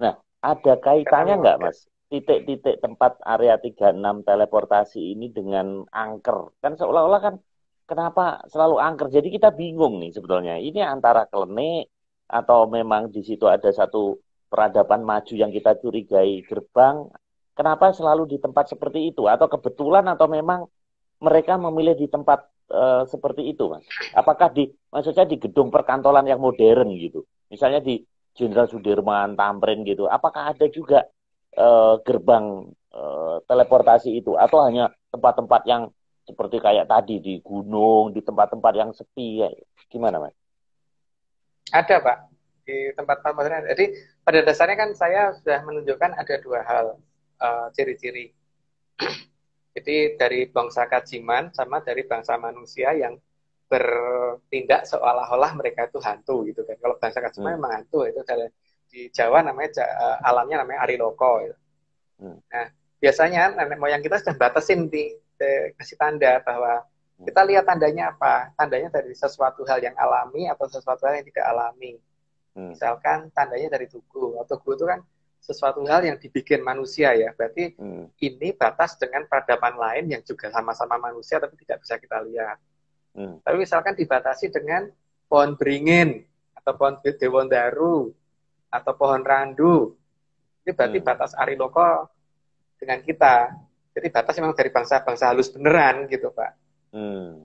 Nah, ada kaitannya nggak Mas? Titik-titik tempat area 36 teleportasi ini dengan angker. Kan seolah-olah kan kenapa selalu angker? Jadi kita bingung nih sebetulnya. Ini antara klinik atau memang di situ ada satu peradaban maju yang kita curigai gerbang. Kenapa selalu di tempat seperti itu? Atau kebetulan atau memang mereka memilih di tempat seperti itu, Mas? Apakah maksudnya di gedung perkantoran yang modern gitu? Misalnya di Jenderal Sudirman, Tamrin gitu. Apakah ada juga gerbang teleportasi itu? Atau hanya tempat-tempat yang seperti kayak tadi di gunung, di tempat-tempat yang sepi, gimana Mas? Ada Pak, di tempat-tempat modern. Jadi pada dasarnya kan saya sudah menunjukkan ada dua hal ciri-ciri. Jadi dari bangsa Kajiman sama dari bangsa manusia yang bertindak seolah-olah mereka itu hantu gitu kan. Kalau bangsa Kajiman memang hantu, itu di Jawa namanya alamnya namanya Ariloko. Gitu. Nah biasanya nenek moyang kita sudah batasin kasih tanda bahwa Kita lihat tandanya apa? Tandanya dari sesuatu hal yang alami atau sesuatu hal yang tidak alami. Misalkan tandanya dari tugu. Tugu itu kan sesuatu hal yang dibikin manusia ya. Berarti ini batas dengan peradaban lain yang juga sama-sama manusia tapi tidak bisa kita lihat. Tapi misalkan dibatasi dengan pohon beringin atau pohon dewandaru atau pohon randu. Ini berarti batas ariloko dengan kita. Jadi batas memang dari bangsa-bangsa halus beneran gitu, Pak.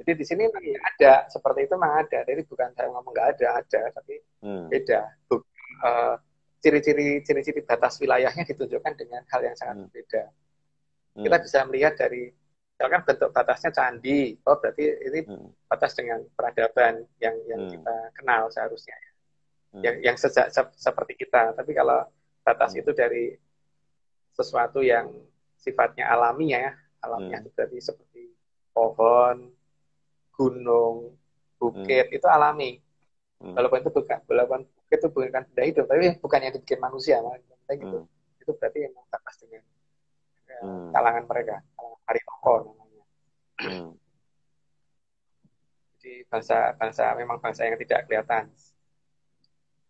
Jadi di sini memang ada seperti itu, memang ada. Jadi bukan saya ngomong nggak ada, tapi beda. Ciri-ciri batas wilayahnya ditunjukkan dengan hal yang sangat berbeda. Kita bisa melihat dari, misalkan bentuk batasnya candi, oh berarti ini batas dengan peradaban yang kita kenal seharusnya. Yang seperti kita. Tapi kalau batas itu dari sesuatu yang sifatnya alami ya, alamiah itu berarti seperti pohon, gunung, bukit itu alami. Walaupun bukit itu bukan benda hidup, tapi bukan yang dibikin manusia. Gitu. Itu berarti memang batas dengan kalangan mereka, kalangan Harimau namanya. Jadi bangsa memang bangsa yang tidak kelihatan.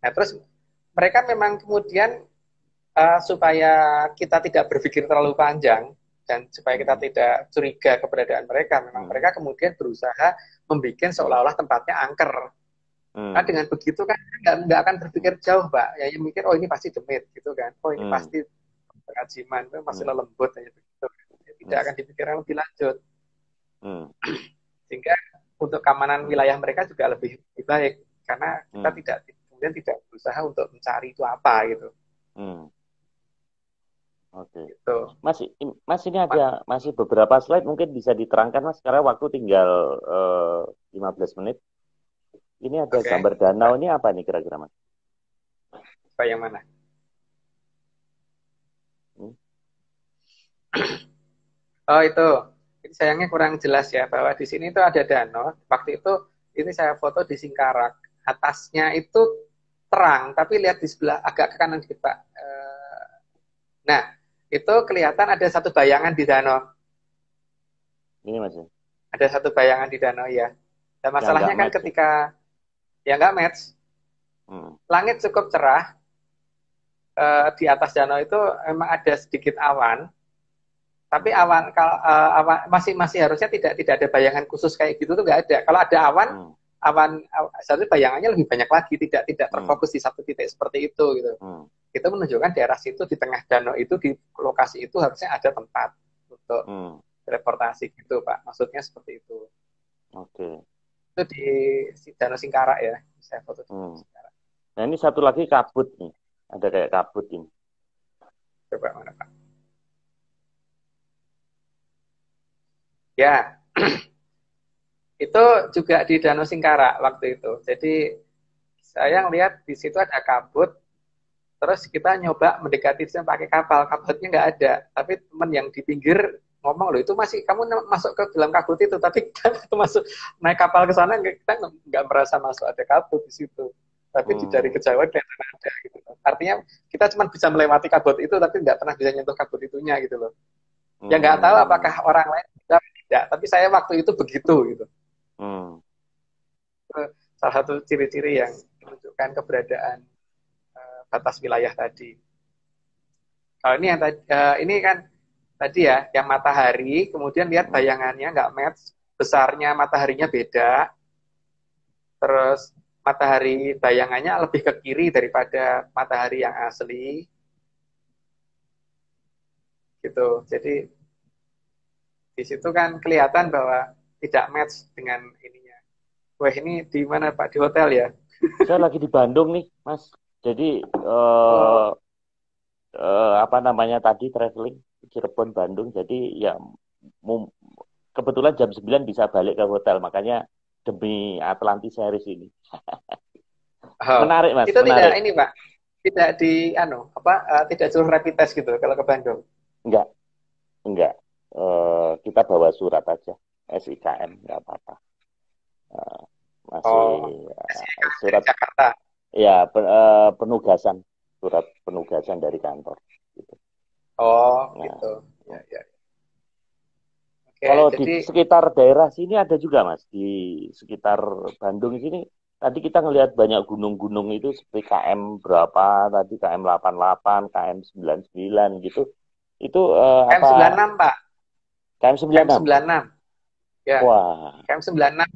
Nah terus mereka memang kemudian supaya kita tidak berpikir terlalu panjang dan supaya kita tidak curiga keberadaan mereka, memang mereka kemudian berusaha membuat seolah-olah tempatnya angker. Nah, dengan begitu kan nggak akan berpikir jauh, Pak. Ya yang mikir, oh ini pasti demit, gitu kan. Oh ini pasti pengajiman, itu masih lembut, hanya begitu. Tidak akan dipikirkan lebih lanjut. Sehingga untuk keamanan wilayah mereka juga lebih baik, karena kita kemudian tidak berusaha untuk mencari itu apa, gitu. Oke. Gitu. Mas ini ada masih beberapa slide mungkin bisa diterangkan Mas karena waktu tinggal 15 menit. Ini ada gambar danau ini apa nih kira-kira Mas? Apa yang mana? Oh itu. Ini sayangnya kurang jelas ya bahwa di sini itu ada danau. Waktu itu ini saya foto di Singkarak. Atasnya itu terang, tapi lihat di sebelah agak ke kanan dikit Pak. Nah, itu kelihatan ada satu bayangan di danau. Ini Mas. Ada satu bayangan di danau ya. Dan masalahnya kan ketika ya nggak match. Langit cukup cerah. Di atas danau itu memang ada sedikit awan. Tapi awan masih harusnya tidak ada bayangan khusus kayak gitu tuh nggak ada. Kalau ada awan seharusnya bayangannya lebih banyak lagi, tidak terfokus di satu titik seperti itu gitu. Itu menunjukkan daerah situ di tengah danau itu di lokasi itu harusnya ada tempat untuk teleportasi gitu Pak. Maksudnya seperti itu. Oke. Itu di Danau Singkarak ya. Saya foto di Danau Singkarak. Nah ini satu lagi kabut nih. Ada kayak kabut ini. Coba mana Pak? Ya. Itu juga di Danau Singkarak waktu itu. Jadi saya ngelihat di situ ada kabut. Terus kita nyoba mendekati itu pakai kapal. Kabutnya nggak ada. Tapi teman yang di pinggir ngomong loh itu masih kamu masuk ke dalam kabut itu. Tapi kita masuk naik kapal ke sana kita nggak merasa masuk ada kabut di situ. Tapi dari kejauhan kelihatan ada gitu. Artinya kita cuma bisa melewati kabut itu tapi nggak pernah bisa nyentuh kabut itunya gitu loh. Ya nggak tahu apakah orang lain bisa tidak. Tapi saya waktu itu begitu gitu. Salah satu ciri-ciri yang menunjukkan keberadaan batas wilayah tadi. Kalau ini yang ini kan tadi ya, yang matahari, kemudian lihat bayangannya nggak match, besarnya mataharinya beda, terus matahari bayangannya lebih ke kiri daripada matahari yang asli, gitu. Jadi di situ kan kelihatan bahwa tidak match dengan ininya. Wah ini di mana Pak? Di hotel ya? Saya lagi di Bandung nih, Mas. Jadi apa namanya tadi traveling Cirebon Bandung. Jadi ya kebetulan jam 9 bisa balik ke hotel. Makanya demi Atlantis Series ini. Menarik Mas. Itu menarik. Tidak ini Pak. Tidak di tidak suruh rapid test gitu kalau ke Bandung. Enggak. Kita bawa surat aja. SIKM nggak apa-apa. Masih surat Jakarta. Ya, penugasan, surat penugasan dari kantor. Gitu. Oh, gitu. Ya. Oke, Kalau di jadi sekitar daerah sini ada juga Mas, di sekitar Bandung sini. Tadi kita ngelihat banyak gunung-gunung itu seperti KM berapa tadi, KM 88, KM 99 gitu. Itu KM apa 96 Pak, KM KM 96? 96. Ya, Wah, KM 96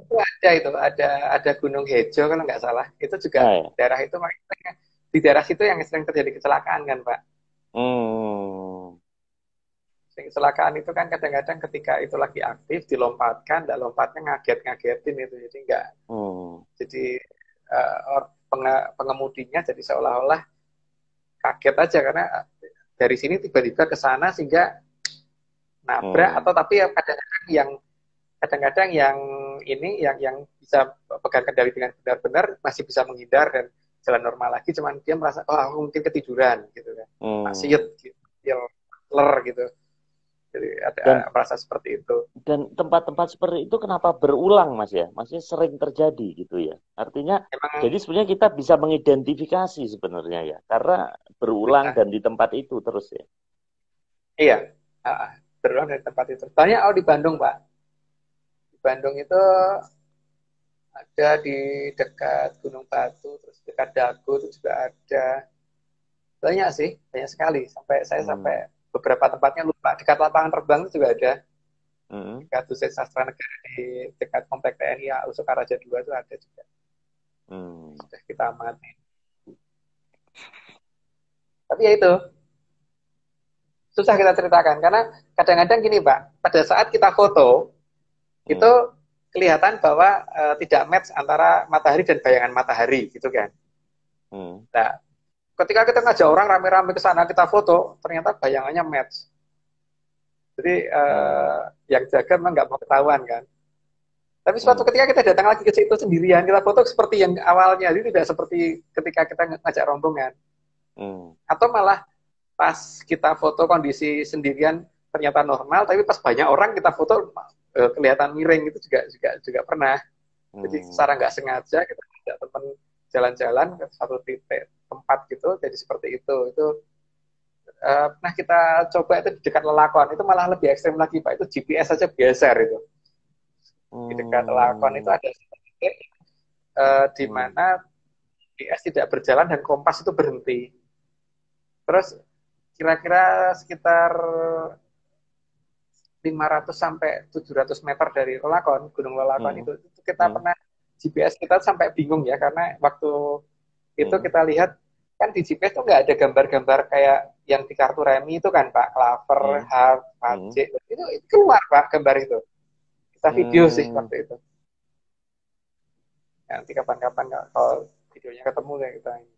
itu ada Gunung Hejo kalau nggak salah. Itu juga nah ya. daerah itu makanya di daerah situ yang sering terjadi kecelakaan kan Pak. Hmm, Kecelakaan itu kan kadang-kadang ketika itu lagi aktif dilompatkan, dan lompatnya ngagetin itu, jadi nggak, hmm, jadi pengemudinya jadi seolah-olah kaget aja karena dari sini tiba-tiba ke sana sehingga nabrak, hmm, atau tapi ya kadang-kadang yang ini yang bisa pegang kendali dengan benar-benar masih bisa menghindar dan jalan normal lagi, cuman dia merasa oh aku mungkin ketiduran gitu kan, maksiat hmm. gitu, dia ler gitu, jadi Dan ada merasa seperti itu. tempat-tempat seperti itu kenapa berulang Mas ya? Maksudnya sering terjadi gitu ya. Artinya Emang jadi sebenarnya kita bisa mengidentifikasi sebenarnya ya, karena berulang bisa. dan di tempat itu terus ya. Iya, berulang dari tempat itu. Tanya di Bandung, Pak. Di Bandung itu ada di dekat Gunung Batu, terus dekat Dago itu juga ada. Banyak sih, banyak sekali. Sampai Hmm. beberapa tempatnya lupa. Dekat lapangan terbang itu juga ada. Hmm. Dekat Pusat Sastra Negara di dekat Komplek TNI AU Sukaraja 2 itu ada juga. Hmm. Sudah kita amati. Tapi ya itu, susah kita ceritakan. Karena kadang-kadang gini, Pak. Pada saat kita foto, itu Hmm. kelihatan bahwa tidak match antara matahari dan bayangan matahari gitu kan. Hmm. Nah, ketika kita ngajak orang rame-rame ke sana kita foto, ternyata bayangannya match. Jadi Hmm. yang jaga memang nggak mau ketahuan kan. Tapi suatu Hmm. ketika kita datang lagi ke situ sendirian, kita foto seperti yang awalnya, jadi tidak seperti ketika kita ngajak rombongan. Hmm. Atau malah pas kita foto kondisi sendirian ternyata normal, tapi pas banyak orang kita foto kelihatan miring, itu juga pernah. Jadi Hmm. secara nggak sengaja kita ajak teman jalan-jalan ke satu titik tempat gitu, jadi seperti itu nah kita coba itu di dekat lelakon, itu malah lebih ekstrim lagi Pak, itu GPS saja geser itu. Di dekat lelakon itu Hmm. ada titik di Hmm. mana GPS tidak berjalan dan kompas itu berhenti. Terus kira-kira sekitar 500 sampai 700 meter dari Lelakon, Gunung Lelakon Hmm. itu kita Hmm. pernah GPS kita sampai bingung ya, karena waktu itu Hmm. kita lihat kan di GPS tuh nggak ada gambar-gambar kayak yang di kartu remi itu kan Pak, klaver, Hmm. heart, Hmm. pajak, itu keluar Pak gambar itu. Kita video sih Hmm. waktu itu. Nanti kapan-kapan kalau videonya ketemu ya kita ini.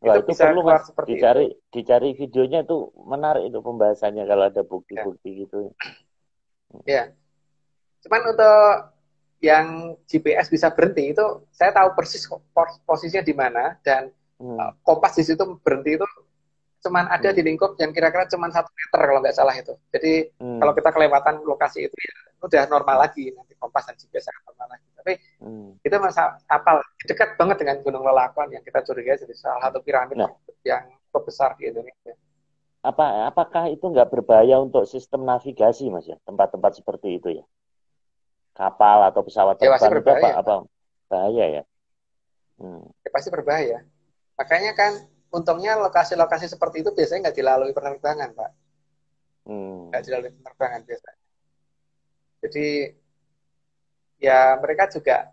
Wah, Itu itu bisa perlu keluar Mas seperti itu. dicari dicari videonya itu menarik itu pembahasannya kalau ada Ya. bukti-bukti gitu. Ya. Cuman untuk yang GPS bisa berhenti itu saya tahu persis posisinya di mana, dan Hmm. kompas di situ berhenti itu cuman ada di Hmm. lingkup yang kira-kira cuman 1 meter kalau nggak salah itu. Jadi kalau Hmm. kita kelewatan lokasi itu ya udah normal lagi, nanti kompas dan GPS akan normal lagi. Tapi Hmm. itu masa apal dekat banget dengan Gunung Lelakon yang kita curigai jadi salah Hmm. satu piramid Nah, yang terbesar di Indonesia. apakah itu nggak berbahaya untuk sistem navigasi, Mas ya? Tempat-tempat seperti itu ya? Kapal atau pesawat Ya pasti terbang itu apa berbahaya, apa Pak. bahaya ya? Hmm. Ya pasti berbahaya. Makanya kan untungnya lokasi-lokasi seperti itu biasanya nggak dilalui penerbangan, Pak. Nggak Hmm. dilalui penerbangan biasanya. Jadi ya mereka juga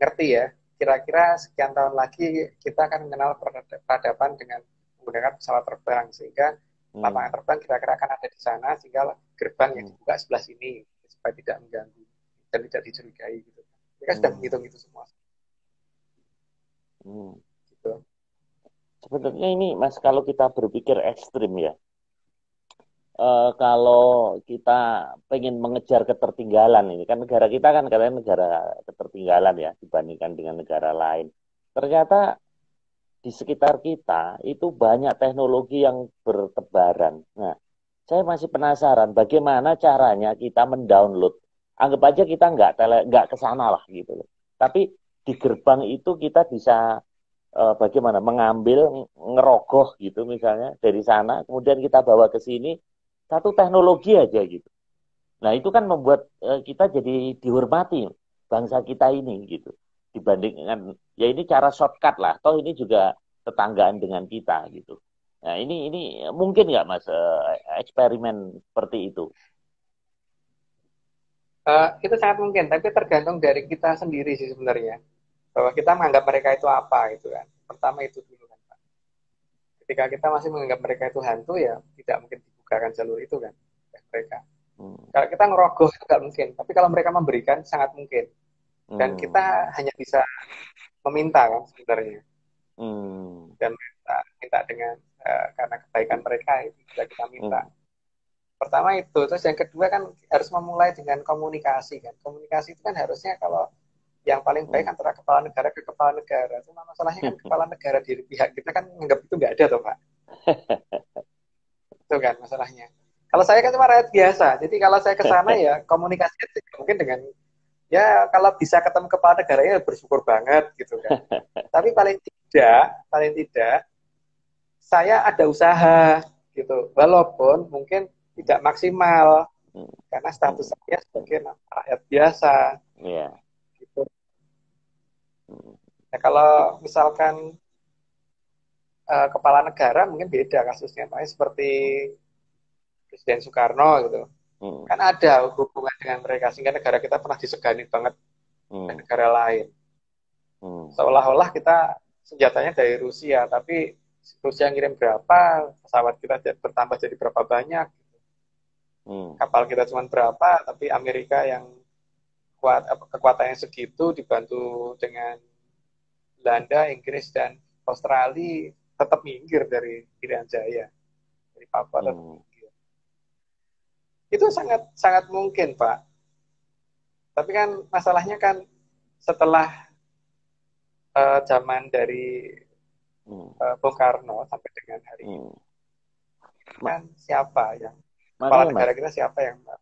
ngerti ya, kira-kira sekian tahun lagi kita akan mengenal peradaban dengan menggunakan pesawat terbang, sehingga lapangan Hmm. terbang kira-kira akan ada di sana, sehingga gerbang yang Hmm. dibuka sebelah sini supaya tidak mengganggu dan tidak dicurigai gitu. Mereka sudah Hmm. menghitung itu semua Hmm. gitu. Sebenarnya ini, Mas, kalau kita berpikir ekstrim ya, kalau kita pengen mengejar ketertinggalan ini kan negara kita kan katanya negara ketertinggalan ya dibandingkan dengan negara lain. Ternyata di sekitar kita itu banyak teknologi yang bertebaran. Nah, saya masih penasaran bagaimana caranya kita mendownload. Anggap aja kita nggak ke sana lah gitu loh. Tapi di gerbang itu kita bisa bagaimana mengambil ngerogoh gitu misalnya dari sana, kemudian kita bawa ke sini satu teknologi aja gitu. Nah, itu kan membuat kita jadi dihormati bangsa kita ini gitu. Dibandingkan ya ini cara shortcut lah. Toh ini juga tetanggaan dengan kita gitu. Nah, ini mungkin nggak Mas eksperimen seperti itu? Itu sangat mungkin, tapi tergantung dari kita sendiri sih sebenarnya. Bahwa kita menganggap mereka itu apa gitu kan. Pertama itu dulu kan Pak. Ketika kita masih menganggap mereka itu hantu ya tidak mungkin dibukakan jalur itu kan mereka. Hmm. Kalau kita ngerogoh itu nggak mungkin, tapi kalau mereka memberikan sangat mungkin. Dan kita Hmm. hanya bisa meminta kan sebenarnya. Hmm. Dan minta dengan karena kebaikan mereka itu bisa kita minta. Hmm. Pertama itu, terus yang kedua kan harus memulai dengan komunikasi kan. Komunikasi itu kan harusnya kalau yang paling baik Hmm. antara kepala negara ke kepala negara. Cuma masalahnya kan kepala negara di pihak kita kan menganggap itu nggak ada tuh Pak. Itu kan masalahnya. Kalau saya kan cuma rakyat biasa, jadi kalau saya ke sana ya komunikasinya mungkin dengan ya kalau bisa ketemu kepala negara ya bersyukur banget gitu kan. Tapi paling tidak saya ada usaha gitu. Walaupun mungkin tidak maksimal karena status Hmm. saya sebagai rakyat biasa Iya. gitu. Hmm. Nah, kalau misalkan kepala negara mungkin beda kasusnya, Pak. Seperti Presiden Soekarno gitu. Hmm. Kan ada hubungan dengan mereka sehingga negara kita pernah disegani banget oleh Hmm. negara lain. Hmm. Seolah-olah kita senjatanya dari Rusia, tapi Rusia ngirim berapa, pesawat kita bertambah jadi berapa banyak, Hmm. kapal kita cuma berapa, tapi Amerika yang kekuatannya segitu dibantu dengan Belanda, Inggris, dan Australia tetap minggir dari Irian Jaya, dari Papua tetap Hmm. minggir. Itu sangat sangat mungkin, Pak. Tapi kan masalahnya kan setelah zaman dari Hmm. Bung Karno sampai dengan hari ini Hmm. Ma- kan siapa yang kepala makanya Mas, negara kita siapa yang Mas,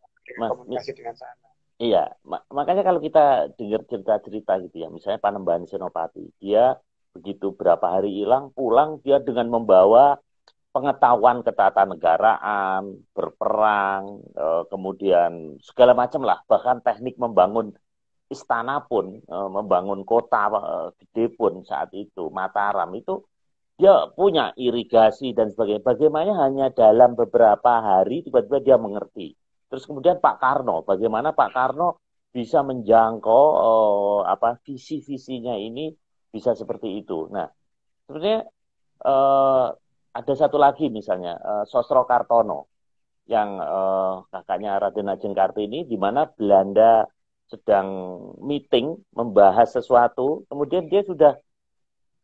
komunikasi dengan sana? iya, makanya kalau kita dengar cerita-cerita gitu ya, misalnya Panembahan Senopati, dia begitu berapa hari hilang, pulang dia dengan membawa pengetahuan ketatanegaraan, berperang, kemudian segala macam lah, bahkan teknik membangun istana pun, membangun kota gede pun saat itu, Mataram itu dia punya irigasi dan sebagainya. Bagaimana hanya dalam beberapa hari tiba-tiba dia mengerti. Terus kemudian Pak Karno, bagaimana Pak Karno bisa menjangkau apa visi-visinya ini bisa seperti itu. Nah, sebenarnya ada satu lagi misalnya Sosro Kartono yang kakaknya Raden Ajeng Kartini di mana Belanda sedang meeting membahas sesuatu, kemudian dia sudah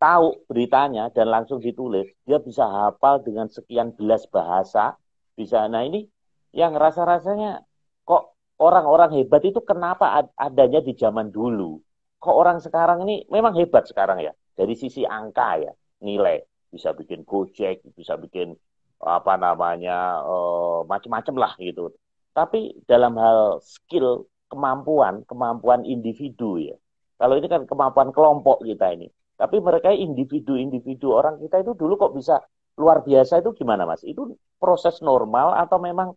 tahu beritanya dan langsung ditulis, dia bisa hafal dengan sekian belas bahasa, bisa. Nah ini yang rasa-rasanya kok orang-orang hebat itu kenapa adanya di zaman dulu? Kok orang sekarang ini memang hebat sekarang ya, dari sisi angka ya, nilai bisa bikin Gojek, bisa bikin apa namanya macam-macam lah gitu. Tapi dalam hal skill, kemampuan individu ya. Kalau ini kan kemampuan kelompok kita ini. Tapi mereka individu-individu orang kita itu dulu kok bisa luar biasa itu gimana Mas? Itu proses normal atau memang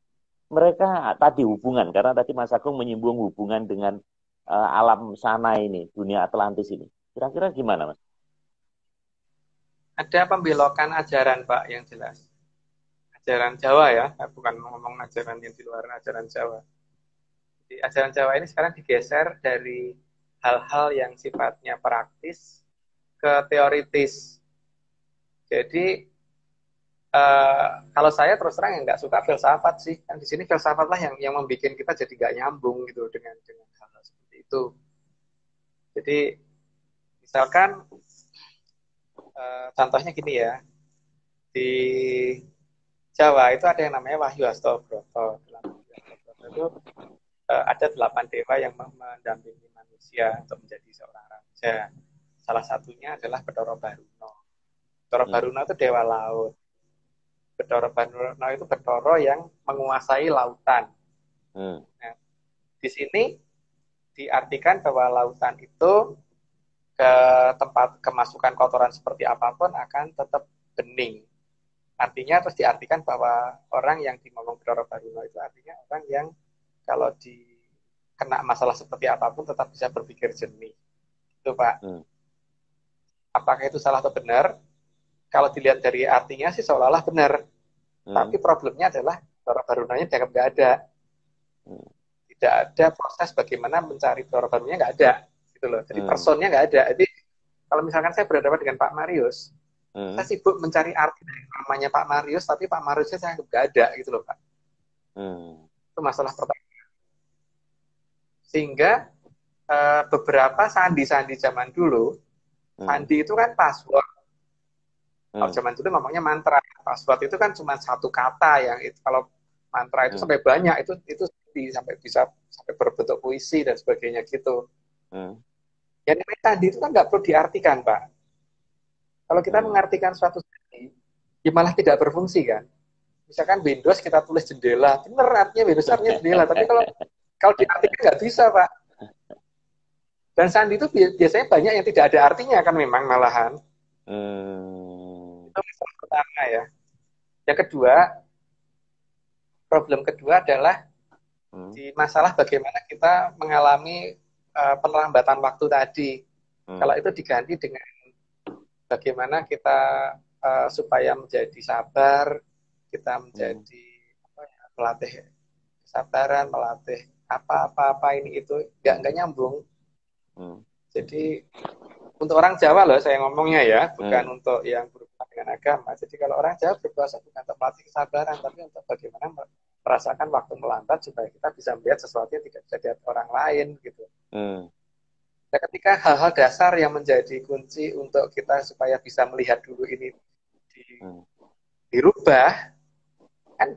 mereka tadi hubungan karena tadi Mas Agung menyinggung hubungan dengan alam sana ini, dunia Atlantis ini. Kira-kira gimana Mas? Ada pembelokan ajaran, Pak, yang jelas. Ajaran Jawa ya, bukan ngomong ajaran yang di luar ajaran Jawa. Jadi ajaran Jawa ini sekarang digeser dari hal-hal yang sifatnya praktis ke teoritis. Jadi kalau saya terus terang nggak suka filsafat sih, kan di sini filsafat lah yang membuat kita jadi nggak nyambung gitu dengan hal-hal seperti itu. Jadi misalkan contohnya gini ya, di Jawa itu ada yang namanya Wahyu Astogroto. Dalam Wahyu Astogroto itu ada 8 dewa yang mendampingi manusia untuk menjadi seorang raja. Salah satunya adalah Bathara Baruna. Bathara Hmm. Baruna itu dewa laut. Bathara Baruna itu Bathara yang menguasai lautan. Hmm. Nah, di sini diartikan bahwa lautan itu ke tempat kemasukan kotoran seperti apapun akan tetap bening. Artinya terus diartikan bahwa orang yang dimomong Bathara Baruna itu artinya orang yang kalau kena masalah seperti apapun tetap bisa berpikir jernih. Itu Pak. Apakah itu salah atau benar? Kalau dilihat dari artinya sih seolah-olah benar. Tapi problemnya adalah Blora Barunanya dianggap nggak ada. Tidak ada proses bagaimana mencari Blora Barunanya, nggak ada. Gitu loh. Jadi personnya nggak ada. Jadi kalau misalkan saya berhadapan dengan Pak Marius, saya sibuk mencari arti dari namanya Pak Marius, tapi Pak Mariusnya saya anggap nggak ada. Gitu loh Pak. Itu masalah pertama. Sehingga beberapa sandi-sandi zaman dulu, sandi itu kan password. Kalau zaman dulu ngomongnya mantra. Password itu kan cuma satu kata yang itu, kalau mantra itu sampai banyak, itu sampai bisa sampai berbentuk puisi dan sebagainya gitu. Yang namanya sandi itu kan nggak perlu diartikan, Pak. Kalau kita mengartikan suatu sandi, ya malah tidak berfungsi kan. Misalkan Windows kita tulis jendela, benar artinya Windows artinya jendela, tapi kalau diartikan nggak bisa, Pak. Dan sandi itu biasanya banyak yang tidak ada artinya kan memang malahan. Itu masalah pertama ya. Yang kedua, problem kedua adalah di masalah bagaimana kita mengalami penelambatan waktu tadi. Kalau itu diganti dengan bagaimana kita supaya menjadi sabar, kita menjadi melatih kesabaran, melatih apa ini itu nggak nyambung. Jadi untuk orang Jawa loh saya ngomongnya ya, bukan untuk yang berhubungan dengan agama. Jadi kalau orang Jawa berpuasa bukan untuk melatih kesabaran, tapi untuk bagaimana merasakan waktu melambat supaya kita bisa melihat sesuatu yang tidak bisa dilihat orang lain gitu. Nah, ketika hal-hal dasar yang menjadi kunci untuk kita supaya bisa melihat dulu ini dirubah, kan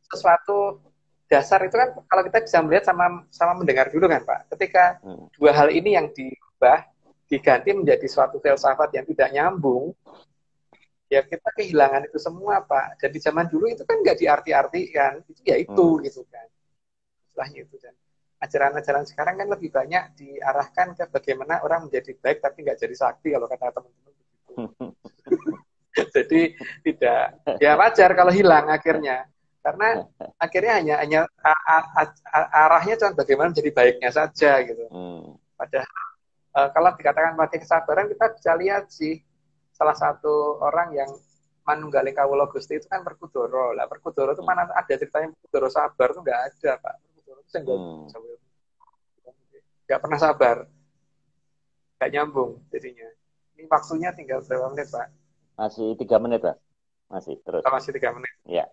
sesuatu dasar itu kan kalau kita bisa melihat sama mendengar dulu kan Pak. Ketika dua hal ini yang dirubah diganti menjadi suatu filsafat yang tidak nyambung, ya kita kehilangan itu semua Pak. Dan di zaman dulu itu kan nggak diarti-artikan, itu ya itu gitu kan. Setelahnya itu dan ajaran-ajaran sekarang kan lebih banyak diarahkan ke bagaimana orang menjadi baik tapi nggak jadi sakti kalau kata teman-teman begitu. Jadi tidak, ya wajar kalau hilang akhirnya. Karena akhirnya hanya arahnya cuma bagaimana menjadi baiknya saja gitu. Padahal kalau dikatakan melatih kesabaran, kita bisa lihat sih salah satu orang yang manunggaling kawula Gusti itu kan Werkudara. Lah Werkudara itu mana ada ceritanya Werkudara sabar itu nggak ada Pak. Werkudara itu nggak pernah sabar, nggak nyambung jadinya. Ini waktunya tinggal berapa menit Pak? Masih 3 menit Pak. Masih terus. Masih 3 menit. Ya.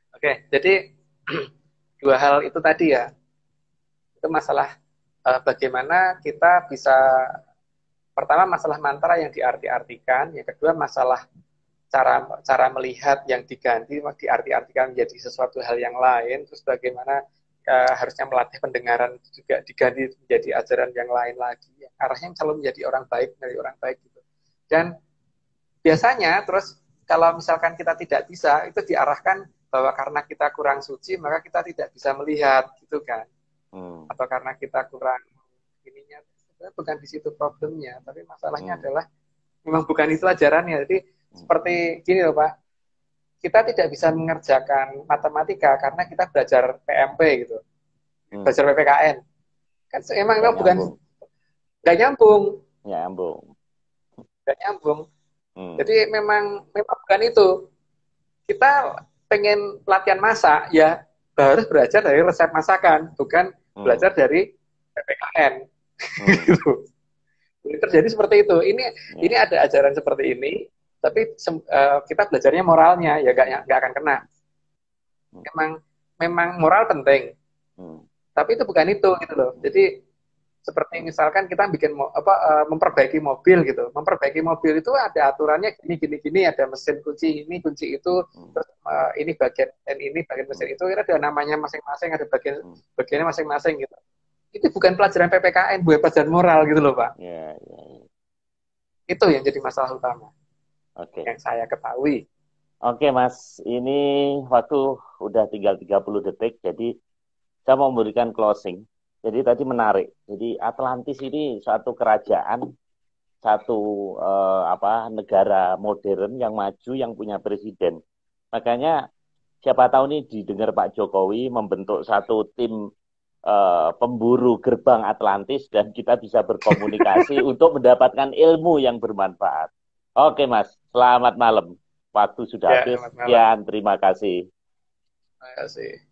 Oke, jadi dua hal itu tadi ya. Itu masalah bagaimana kita bisa, pertama masalah mantra yang diarti-artikan, yang kedua masalah cara melihat yang diarti-artikan menjadi sesuatu hal yang lain, terus bagaimana harusnya melatih pendengaran juga diganti menjadi ajaran yang lain lagi, yang arahnya selalu menjadi orang baik dari orang baik gitu. Dan biasanya terus kalau misalkan kita tidak bisa, itu diarahkan bahwa karena kita kurang suci maka kita tidak bisa melihat gitu kan. Atau karena kita kurang ininya, sebenarnya bukan di situ problemnya, tapi masalahnya adalah memang bukan itu ajarannya. Jadi seperti gini loh Pak, kita tidak bisa mengerjakan matematika karena kita belajar PMP gitu, belajar PPKN kan emang bukan nggak nyambung. Jadi memang bukan itu. Kita pengen pelatihan masak ya harus belajar dari resep masakan, bukan belajar dari PPKN. Gitu. Jadi terjadi seperti itu. Ini ada ajaran seperti ini, tapi kita belajarnya moralnya ya nggak akan kena. Memang moral penting, tapi itu bukan itu gitu loh. Jadi seperti misalkan kita bikin memperbaiki mobil gitu. Memperbaiki mobil itu ada aturannya gini, ada mesin kunci ini, kunci itu, terus ini bagian mesin itu, ada namanya masing-masing, ada bagiannya masing-masing gitu. Itu bukan pelajaran PPKN, bukan pelajaran moral gitu loh Pak. Ya. Itu yang jadi masalah utama. Oke. Yang saya ketahui. Oke Mas, ini waktu udah tinggal 30 detik, jadi saya mau memberikan closing. Jadi tadi menarik. Jadi Atlantis ini suatu kerajaan, satu negara modern yang maju yang punya presiden. Makanya siapa tahu nih didengar Pak Jokowi membentuk satu tim pemburu gerbang Atlantis dan kita bisa berkomunikasi untuk mendapatkan ilmu yang bermanfaat. Oke Mas, selamat malam. Waktu sudah Ya, habis. selamat malam. Sekian, terima kasih. Terima kasih.